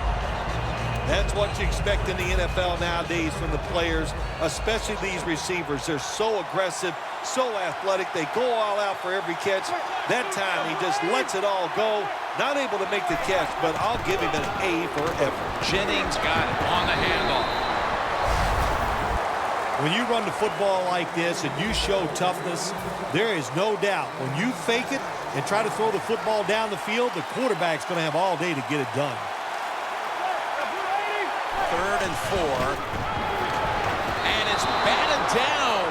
That's what you expect in the NFL nowadays from the players, especially these receivers. They're so aggressive, so athletic. They go all out for every catch. That time, he just lets it all go. Not able to make the catch, but I'll give him an A for effort. Jennings got it on the handoff. When you run the football like this and you show toughness, there is no doubt when you fake it and try to throw the football down the field, the quarterback's going to have all day to get it done. 3rd and 4. And it's batted down.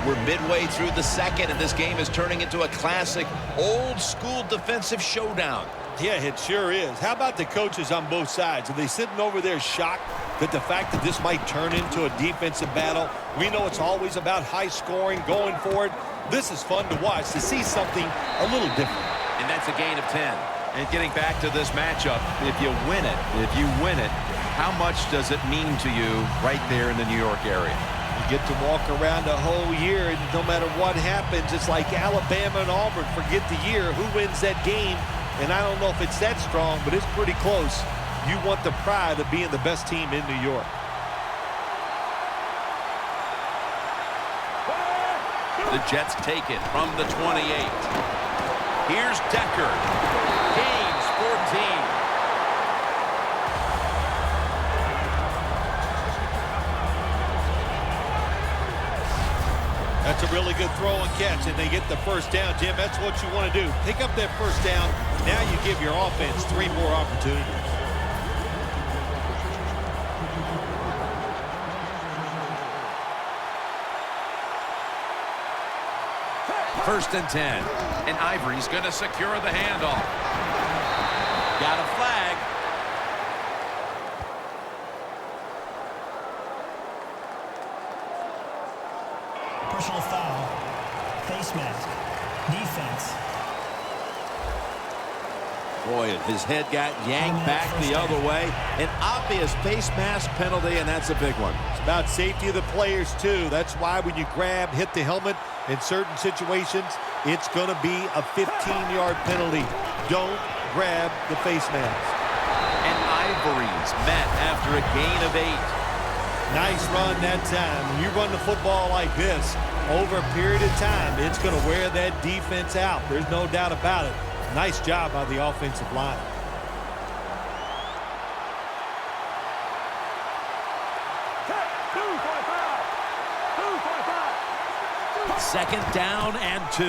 We're midway through the 2nd, and this game is turning into a classic old-school defensive showdown. Yeah, it sure is. How about the coaches on both sides? Are they sitting over there shocked that the fact that this might turn into a defensive battle? We know it's always about high scoring, going for it. This is fun to watch, to see something a little different. And that's a gain of 10. And getting back to this matchup, if you win it, how much does it mean to you right there in the New York area? You get to walk around a whole year, and no matter what happens, it's like Alabama and Auburn. Forget the year. Who wins that game? And I don't know if it's that strong, but it's pretty close. You want the pride of being the best team in New York. The Jets take it from the 28. Here's Decker. Gains 14. That's a really good throw and catch, and they get the first down, Jim. That's what you want to do. Pick up that first down. Now you give your offense 3 more opportunities. First and 10. And Ivory's going to secure the handoff. Got a flag. Personal foul. Face mask. Defense. Boy, his head got yanked back the other way. An obvious face mask penalty, and that's a big one. It's about safety of the players, too. That's why when you grab, hit the helmet in certain situations, it's going to be a 15-yard penalty. Don't grab the face mask. And Ivory's met after a gain of 8. Nice run that time. When you run the football like this, over a period of time, it's going to wear that defense out. There's no doubt about it. Nice job by the offensive line. Second down and 2.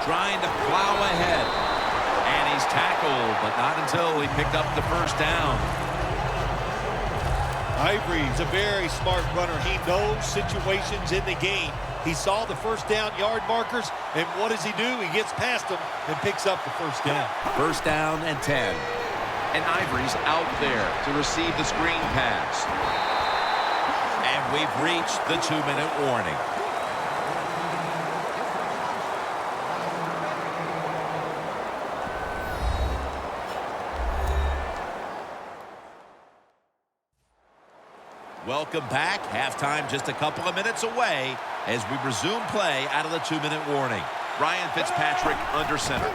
Trying to plow ahead. He's tackled, but not until he picked up the first down. Ivory's a very smart runner. He knows situations in the game. He saw the first down yard markers, and what does he do? He gets past them and picks up the first down. First down and 10. And Ivory's out there to receive the screen pass. And we've reached the 2-minute warning. Welcome back. Halftime just a couple of minutes away as we resume play out of the 2-minute warning. Ryan Fitzpatrick under center.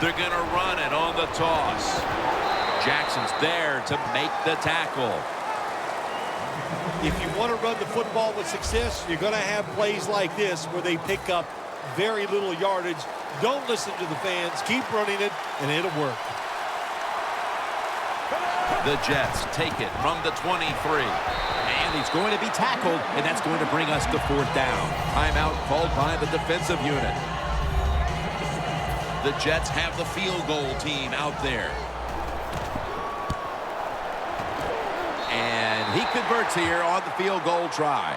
They're going to run it on the toss. Jackson's there to make the tackle. If you want to run the football with success, you're going to have plays like this where they pick up very little yardage. Don't listen to the fans. Keep running it, and it'll work. The Jets take it from the 23. And he's going to be tackled, and that's going to bring us to fourth down. Timeout called by the defensive unit. The Jets have the field goal team out there. And he converts here on the field goal try.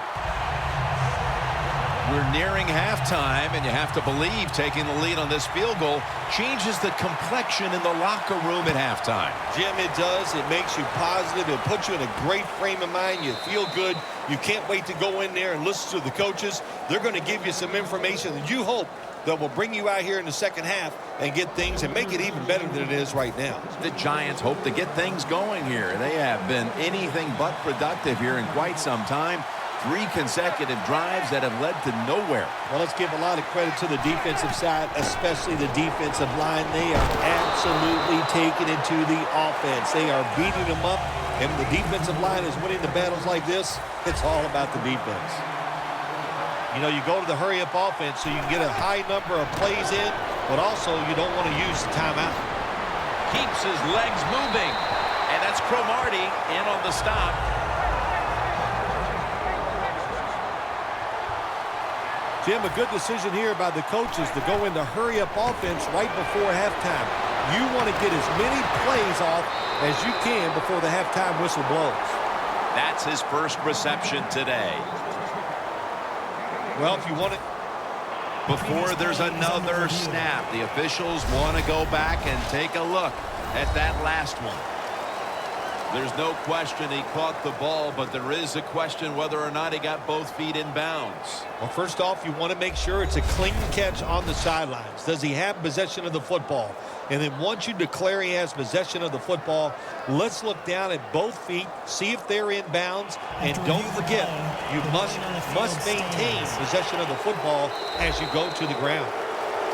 We're nearing halftime, and you have to believe taking the lead on this field goal changes the complexion in the locker room at halftime. Jim, it does. It makes you positive. It puts you in a great frame of mind. You feel good. You can't wait to go in there and listen to the coaches. They're going to give you some information that you hope that will bring you out here in the second half and get things and make it even better than it is right now. The Giants hope to get things going here. They have been anything but productive here in quite some time. 3 consecutive drives that have led to nowhere. Well, let's give a lot of credit to the defensive side, especially the defensive line. They are absolutely taking it to the offense. They are beating them up, and when the defensive line is winning the battles like this, it's all about the defense. You know, you go to the hurry-up offense so you can get a high number of plays in, but also you don't want to use the timeout. Keeps his legs moving, and that's Cromartie in on the stop. Jim, a good decision here by the coaches to go into hurry-up offense right before halftime. You want to get as many plays off as you can before the halftime whistle blows. That's his first reception today. Well, if you want it. Before there's another snap, the officials want to go back and take a look at that last one. There's no question he caught the ball, but there is a question whether or not he got both feet in bounds. Well, first off, you want to make sure it's a clean catch on the sidelines. Does he have possession of the football? And then once you declare he has possession of the football, let's look down at both feet, see if they're in bounds, and don't forget, you must maintain possession of the football as you go to the ground.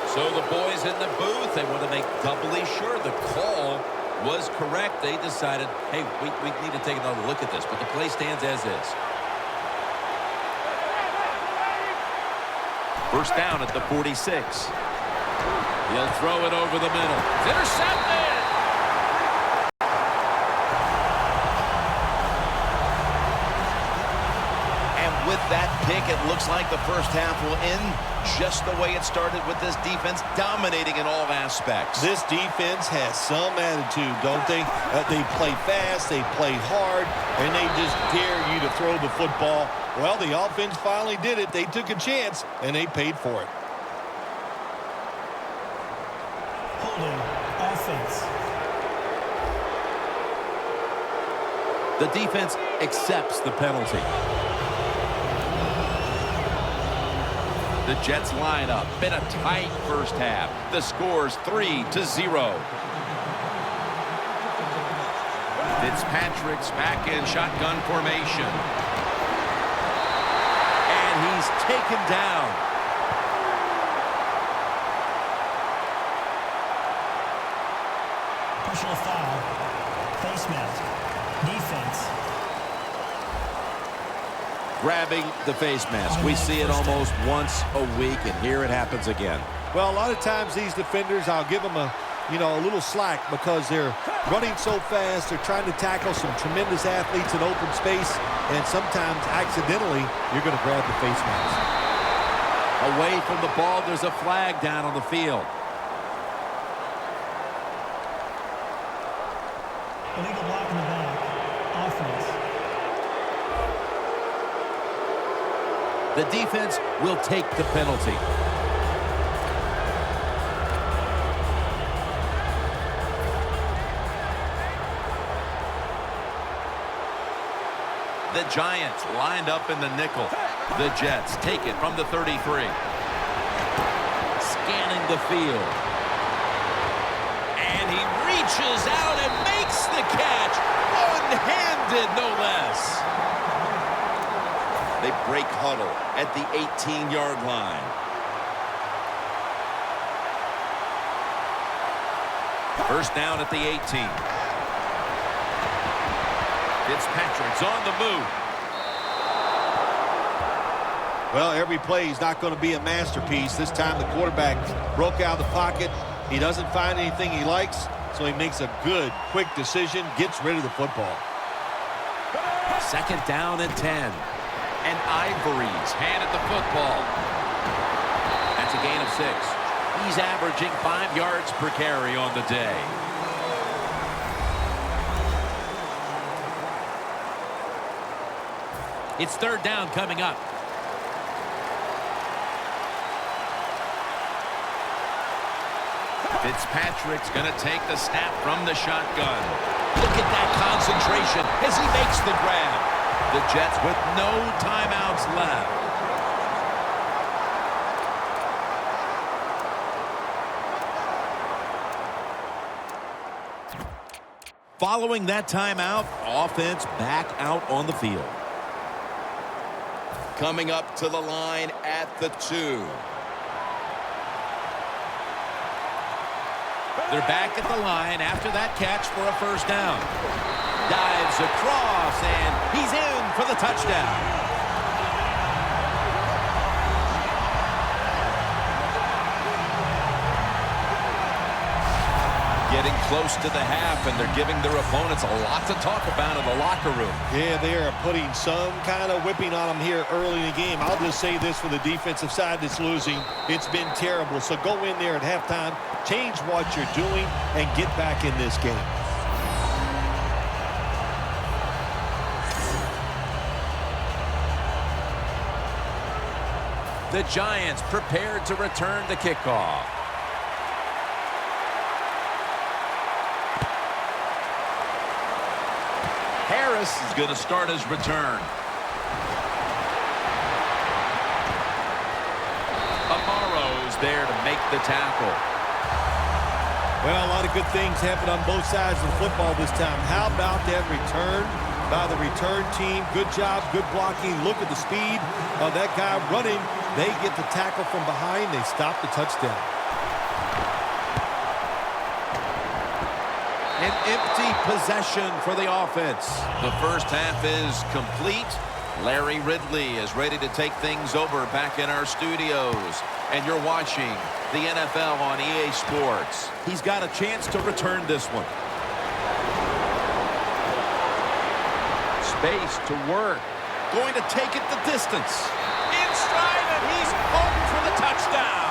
So the boys in the booth, they want to make doubly sure the call was correct. They decided, hey, we need to take another look at this, but the play stands as is. First down at the 46. He'll throw it over the middle. It's intercepted! And with that pick, it looks like the first half will end just the way it started, with this defense dominating in all aspects. This defense has some attitude, don't they? They play fast, they play hard, and they just dare you to throw the football. Well, the offense finally did it. They took a chance, and they paid for it. Holding offense. The defense accepts the penalty. The Jets line up. Been a tight first half. The score's 3-0. Fitzpatrick's back in shotgun formation. And he's taken down. Personal foul. Face mask. Defense. Grabbing the face mask. We see it almost once a week, and here it happens again. Well, a lot of times these defenders, I'll give them a little slack because they're running so fast. They're trying to tackle some tremendous athletes in open space, and sometimes accidentally you're going to grab the face mask. Away from the ball, there's a flag down on the field. Illegal block in the back. Offense. The defense will take the penalty. The Giants lined up in the nickel. The Jets take it from the 33. Scanning the field. And he reaches out and makes the catch. One-handed, no less. They break huddle at the 18-yard line. First down at the 18. Fitzpatrick's on the move. Well, every play is not going to be a masterpiece. This time the quarterback broke out of the pocket. He doesn't find anything he likes, so he makes a good, quick decision, gets rid of the football. Second down and 10. And Ivory's handed the football. That's a gain of 6. He's averaging 5 yards per carry on the day. It's third down coming up. Fitzpatrick's going to take the snap from the shotgun. Look at that concentration as he makes the grab. The Jets with no timeouts left. Following that timeout, offense back out on the field. Coming up to the line at the 2. They're back at the line after that catch for a first down. Dives across, and he's in for the touchdown. Getting close to the half, and they're giving their opponents a lot to talk about in the locker room. Yeah, they are putting some kind of whipping on them here early in the game. I'll just say this for the defensive side that's losing. It's been terrible. So go in there at halftime, change what you're doing, and get back in this game. The Giants prepared to return the kickoff. Harris is going to start his return. Amaro's there to make the tackle. Well, a lot of good things happen on both sides of the football this time. How about that return by the return team? Good job, good blocking. Look at the speed of that guy running. They get the tackle from behind. They stop the touchdown. An empty possession for the offense. The first half is complete. Larry Ridley is ready to take things over back in our studios. And you're watching the NFL on EA Sports. He's got a chance to return this one. Space to work. Going to take it the distance. In stride, and he's home for the touchdown.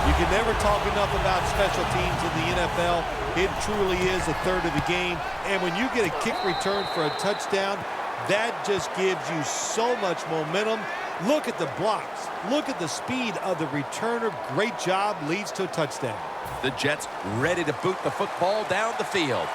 You can never talk enough about special teams in the NFL. It truly is a third of the game. And when you get a kick return for a touchdown, that just gives you so much momentum. Look at the blocks. Look at the speed of the returner. Great job. Leads to a touchdown. The Jets ready to boot the football down the field.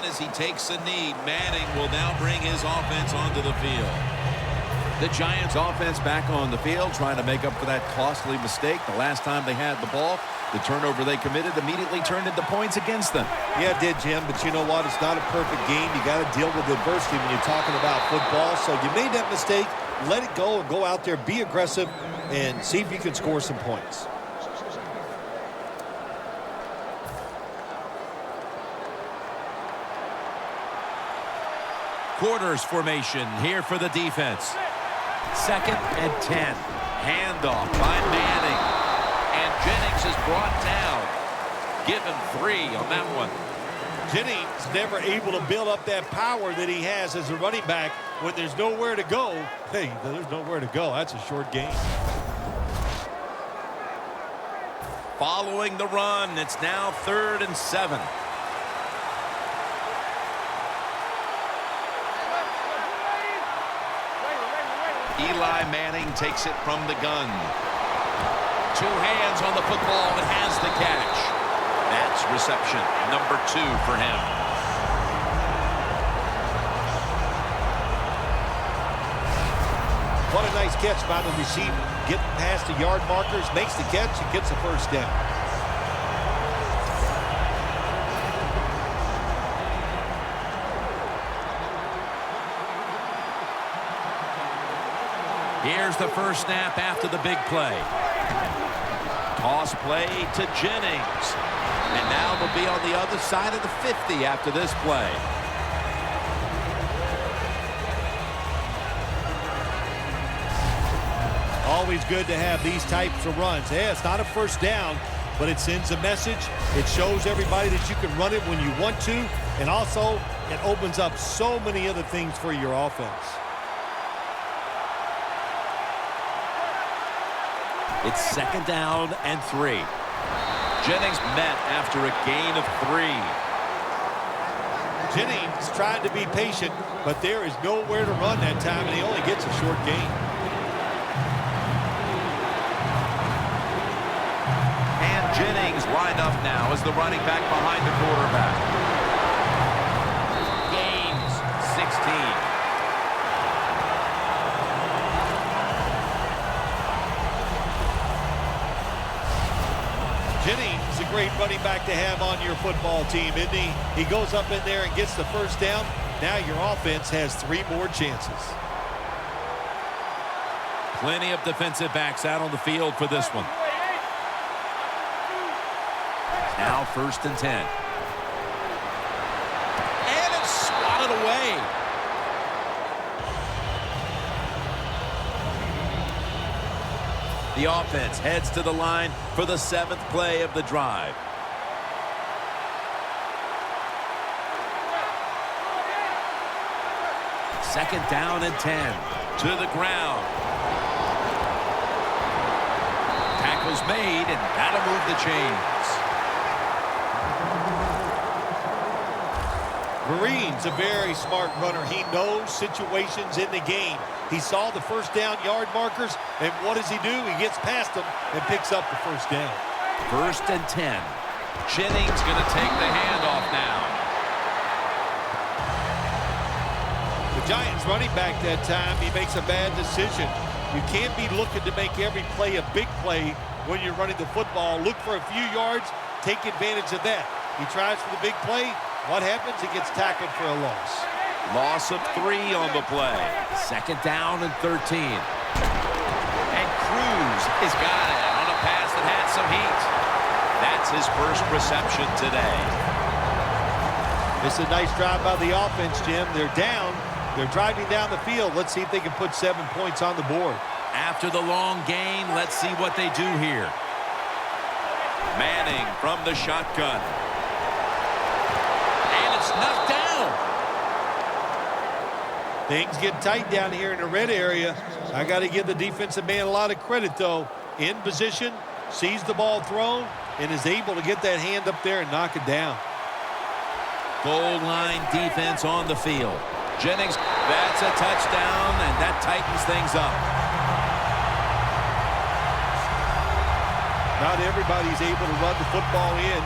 As he takes a knee, Madden will now bring his offense onto the field. The Giants offense back on the field, trying to make up for that costly mistake. The last time they had the ball, the turnover they committed immediately turned into points against them. Yeah, it did, Jim, but you know what? It's not a perfect game. You got to deal with adversity when you're talking about football. So you made that mistake, let it go, and go out there, be aggressive, and see if you can score some points. Quarters formation here for the defense. Second and 10. Handoff by Manning. And Jennings is brought down. Give him 3 on that one. Jennings never able to build up that power that he has as a running back when there's nowhere to go, hey, there's nowhere to go. That's a short game. Following the run, it's now 3rd and 7. Eli Manning takes it from the gun. 2 hands on the football and has the catch. That's reception number 2 for him. What a nice catch by the receiver. Getting past the yard markers, makes the catch, and gets a first down. Here's the first snap after the big play. Toss play to Jennings. And now they'll be on the other side of the 50 after this play. Always good to have these types of runs. Yeah, it's not a first down, but it sends a message. It shows everybody that you can run it when you want to, and also it opens up so many other things for your offense. It's 2nd down and 3. Jennings met after a gain of 3. Jennings tried to be patient, but there is nowhere to run that time, and he only gets a short gain. And Jennings lined up now as the running back behind the quarterback. Gains 16. Jennings is a great running back to have on your football team, isn't he? He goes up in there and gets the first down. Now your offense has 3 more chances. Plenty of defensive backs out on the field for this one. Now 1st and 10. And it's swatted away. The offense heads to the line for the 7th play of the drive. Second down and 10. To the ground. Tackle's made, and that'll move the chains. Marine's a very smart runner. He knows situations in the game. He saw the first down yard markers, and what does he do? He gets past them and picks up the first down. 1st and 10. Jennings going to take the handoff now. The Giants running back that time, he makes a bad decision. You can't be looking to make every play a big play when you're running the football. Look for a few yards, take advantage of that. He tries for the big play. What happens? He gets tackled for a loss. Loss of 3 on the play. 2nd down and 13. And Cruz has got it on a pass that had some heat. That's his first reception today. It's a nice drive by the offense, Jim. They're down. They're driving down the field. Let's see if they can put 7 points on the board. After the long gain, let's see what they do here. Manning from the shotgun. And it's knocked down. Things get tight down here in the red area. I got to give the defensive man a lot of credit, though. In position, sees the ball thrown, and is able to get that hand up there and knock it down. Goal line defense on the field. Jennings, that's a touchdown, and that tightens things up. Not everybody's able to run the football in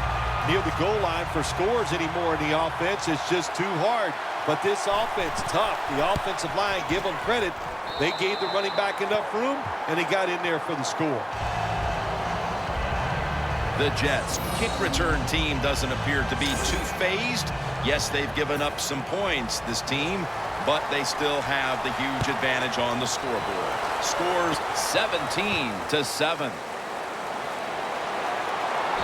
near the goal line for scores anymore in the offense. It's just too hard. But this offense, tough. The offensive line, give them credit. They gave the running back enough room, and he got in there for the score. The Jets' kick return team doesn't appear to be too phased. Yes, they've given up some points, this team, but they still have the huge advantage on the scoreboard. Scores 17-7.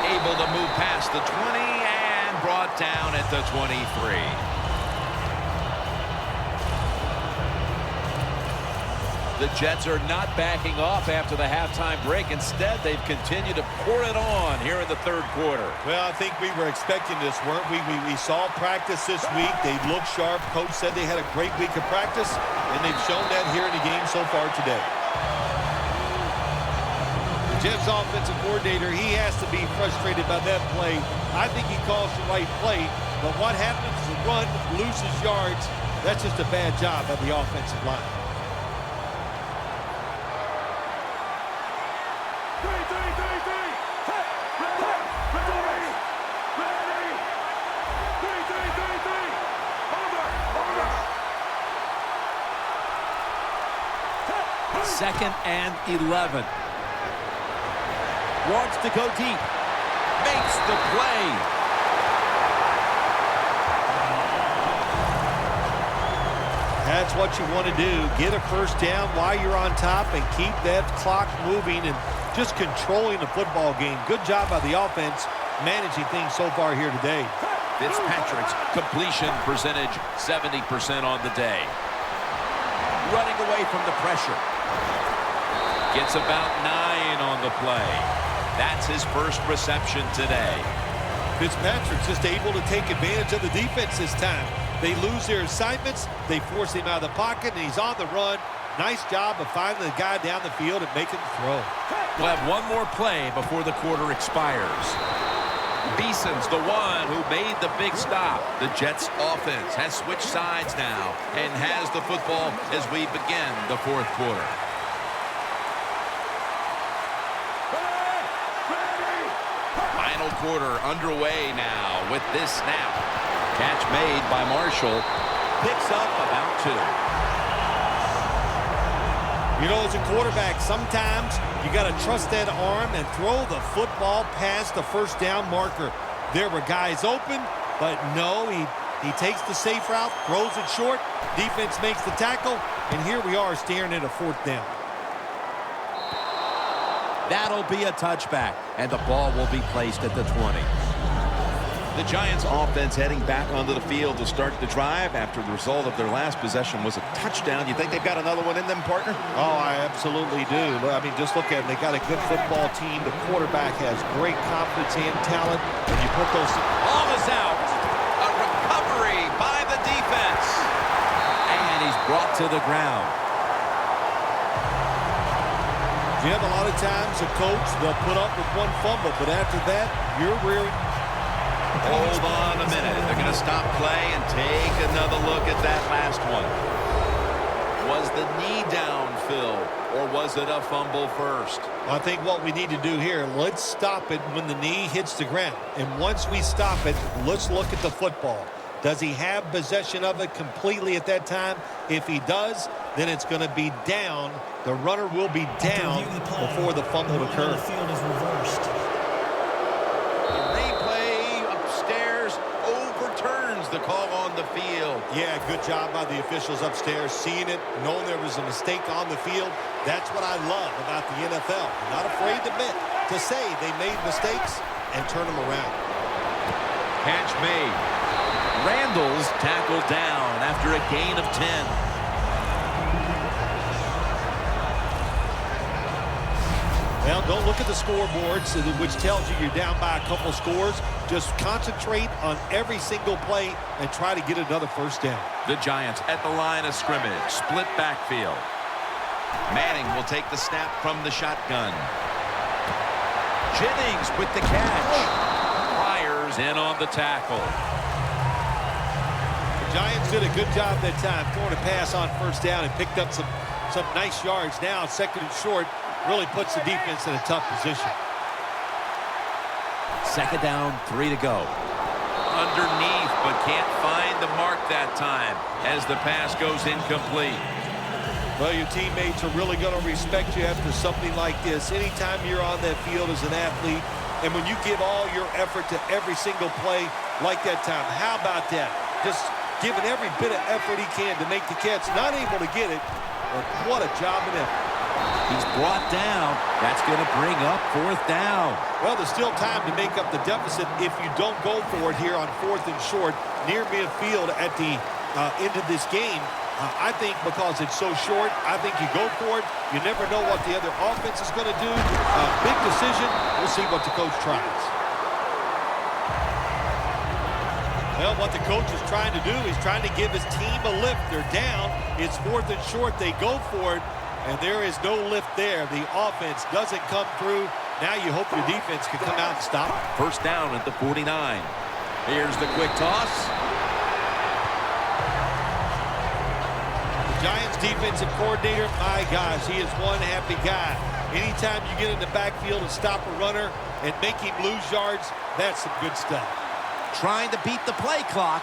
Able to move past the 20 and brought down at the 23. The Jets are not backing off after the halftime break. Instead, they've continued to pour it on here in the third quarter. Well, I think we were expecting this, weren't we? We saw practice this week. They looked sharp. Coach said they had a great week of practice, and they've shown that here in the game so far today. The Jets offensive coordinator, he has to be frustrated by that play. I think he calls the right play, but what happens is the run loses yards. That's just a bad job by the offensive line. Second and 11. Wants to go deep. Makes the play. That's what you want to do. Get a first down while you're on top and keep that clock moving and just controlling the football game. Good job by the offense managing things so far here today. Fitzpatrick's completion percentage 70% on the day. Running away from the pressure. Gets about 9 on the play. That's his first reception today. Fitzpatrick's just able to take advantage of the defense this time. They lose their assignments. They force him out of the pocket, and he's on the run. Nice job of finding the guy down the field and making the throw. We'll have one more play before the quarter expires. Beeson's the one who made the big stop. The Jets offense has switched sides now and has the football as we begin the fourth quarter. Final quarter underway now with this snap. Catch made by Marshall. Picks up about 2. You know, as a quarterback, sometimes you got to trust that arm and throw the football past the first down marker. There were guys open, but no, he takes the safe route, throws it short. Defense makes the tackle, and here we are staring at a fourth down. That'll be a touchback, and the ball will be placed at the 20. The Giants offense heading back onto the field to start the drive after the result of their last possession was a touchdown. You think they've got another one in them, partner? Oh, I absolutely do. I mean, just look at them. They got a good football team. The quarterback has great confidence and talent. And you put those... Ball is out. A recovery by the defense. And he's brought to the ground. You have a lot of times a coach, they'll put up with one fumble, but after that, you're rearing... Hold on a minute. They're going to stop play and take another look at that last one. Was the knee down, Phil, or was it a fumble first? I think what we need to do here, let's stop it when the knee hits the ground. And once we stop it, let's look at the football. Does he have possession of it completely at that time? If he does, then it's going to be down. The runner will be down before the fumble occurs. The field is reversed. The call on the field. Yeah, good job by the officials upstairs, seeing it, knowing there was a mistake on the field. That's what I love about the NFL. They're not afraid to admit, to say they made mistakes and turn them around. Catch made. Randall's tackled down after a gain of 10. Well, don't look at the scoreboards, which tells you you're down by a couple scores. Just concentrate on every single play and try to get another first down. The Giants at the line of scrimmage. Split backfield. Manning will take the snap from the shotgun. Jennings with the catch. Myers in on the tackle. The Giants did a good job that time throwing a pass on first down and picked up some nice yards. Now, second and short. Really puts the defense in a tough position. Second down, 3 to go. Underneath, but can't find the mark that time as the pass goes incomplete. Well, your teammates are really going to respect you after something like this. Anytime you're on that field as an athlete, and when you give all your effort to every single play like that time, how about that? Just giving every bit of effort he can to make the catch. Not able to get it, but what a job and effort. He's brought down. That's going to bring up fourth down. Well, there's still time to make up the deficit if you don't go for it here on fourth and short near midfield at the end of this game. I think because it's so short, I think you go for it. You never know what the other offense is going to do. Big decision. We'll see what the coach tries. Well, what the coach is trying to do, he's trying to give his team a lift. They're down. It's 4th and short. They go for it, and there is no lift there. The offense doesn't come through. Now you hope your defense can come out and stop it. First down at the 49. Here's the quick toss. The Giants defensive coordinator, my gosh, he is one happy guy. Anytime you get in the backfield and stop a runner and make him lose yards, that's some good stuff. Trying to beat the play clock.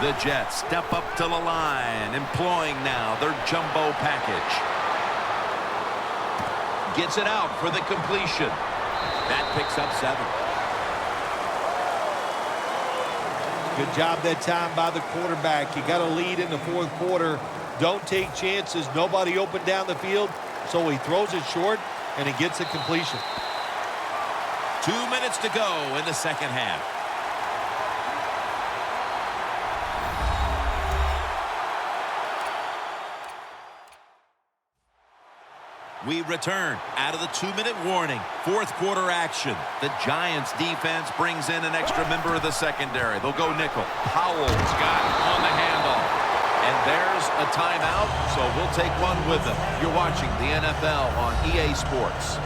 The Jets step up to the line, employing now their jumbo package. Gets it out for the completion. That picks up 7. Good job that time by the quarterback. You got a lead in the 4th quarter. Don't take chances. Nobody open down the field, so he throws it short, and he gets a completion. 2 minutes to go in the second half. We return out of the 2-minute warning. 4th quarter action. The Giants defense brings in an extra member of the secondary. They'll go nickel. Howell's got it on the handoff. And there's a timeout, so we'll take one with them. You're watching the NFL on EA Sports.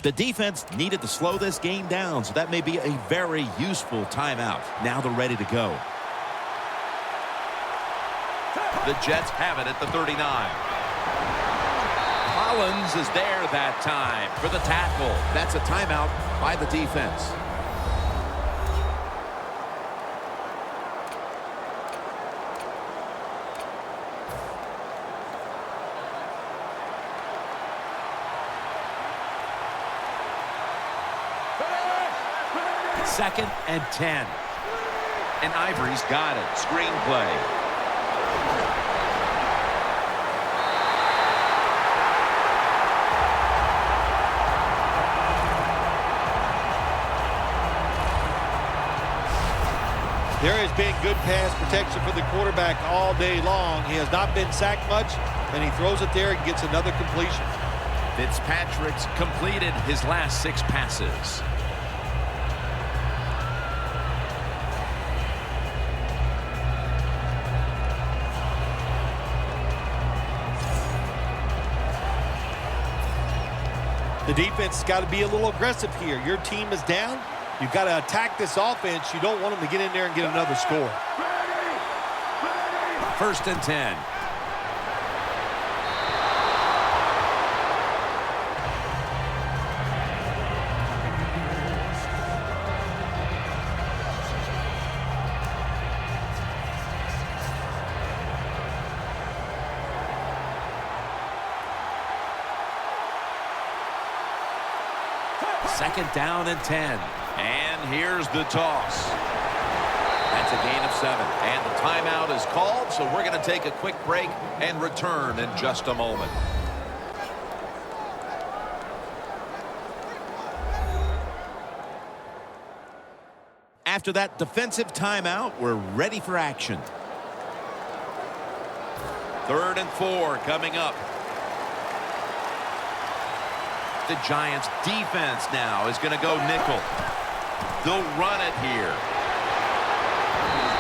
The defense needed to slow this game down, so that may be a very useful timeout. Now they're ready to go. The Jets have it at the 39. Collins is there that time for the tackle. That's a timeout by the defense. Second and 10. And Ivory's got it. Screenplay. There has been good pass protection for the quarterback all day long. He has not been sacked much, and he throws it there and gets another completion. Fitzpatrick's completed his last 6 passes. The defense has got to be a little aggressive here. Your team is down. You've got to attack this offense. You don't want them to get in there and get another score. First and 10. Second down and 10. And here's the toss. That's a gain of 7. And the timeout is called, so we're going to take a quick break and return in just a moment. After that defensive timeout, we're ready for action. 3rd and 4 coming up. The Giants defense now is going to go nickel. They'll run it here.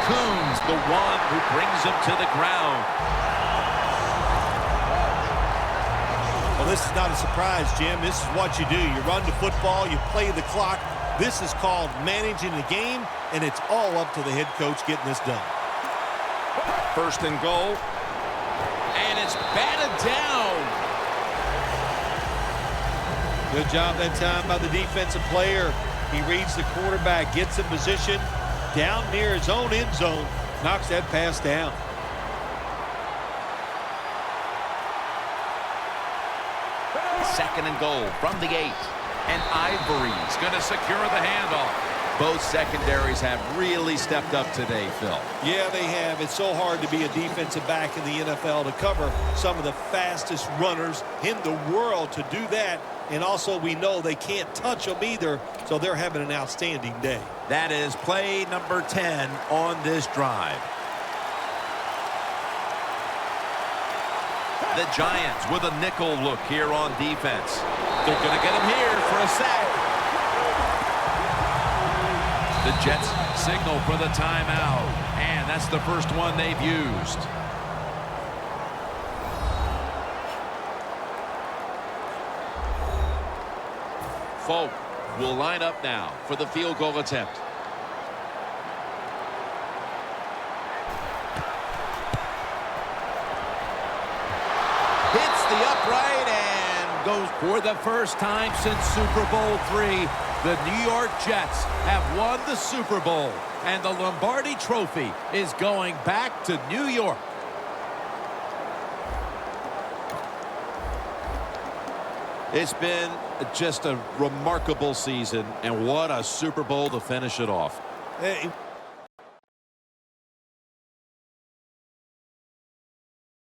Coons, the one who brings him to the ground. Well, this is not a surprise, Jim. This is what you do. You run the football, you play the clock. This is called managing the game, and it's all up to the head coach getting this done. First and goal. And it's batted down. Good job that time by the defensive player. He reads the quarterback, gets in position down near his own end zone, knocks that pass down. Second and goal from the 8. And Ivory's going to secure the handoff. Both secondaries have really stepped up today, Phil. Yeah, they have. It's so hard to be a defensive back in the NFL to cover some of the fastest runners in the world. To do that, And also, we know they can't touch them either, so they're having an outstanding day. That is play number 10 on this drive. The Giants with a nickel look here on defense. They're going to get him here for a sack. The Jets signal for the timeout, and that's the first one they've used. Folk will line up now for the field goal attempt. Hits the upright and goes for the first time since Super Bowl III. The New York Jets have won the Super Bowl, and the Lombardi Trophy is going back to New York. It's been just a remarkable season, and what a Super Bowl to finish it off. Hey,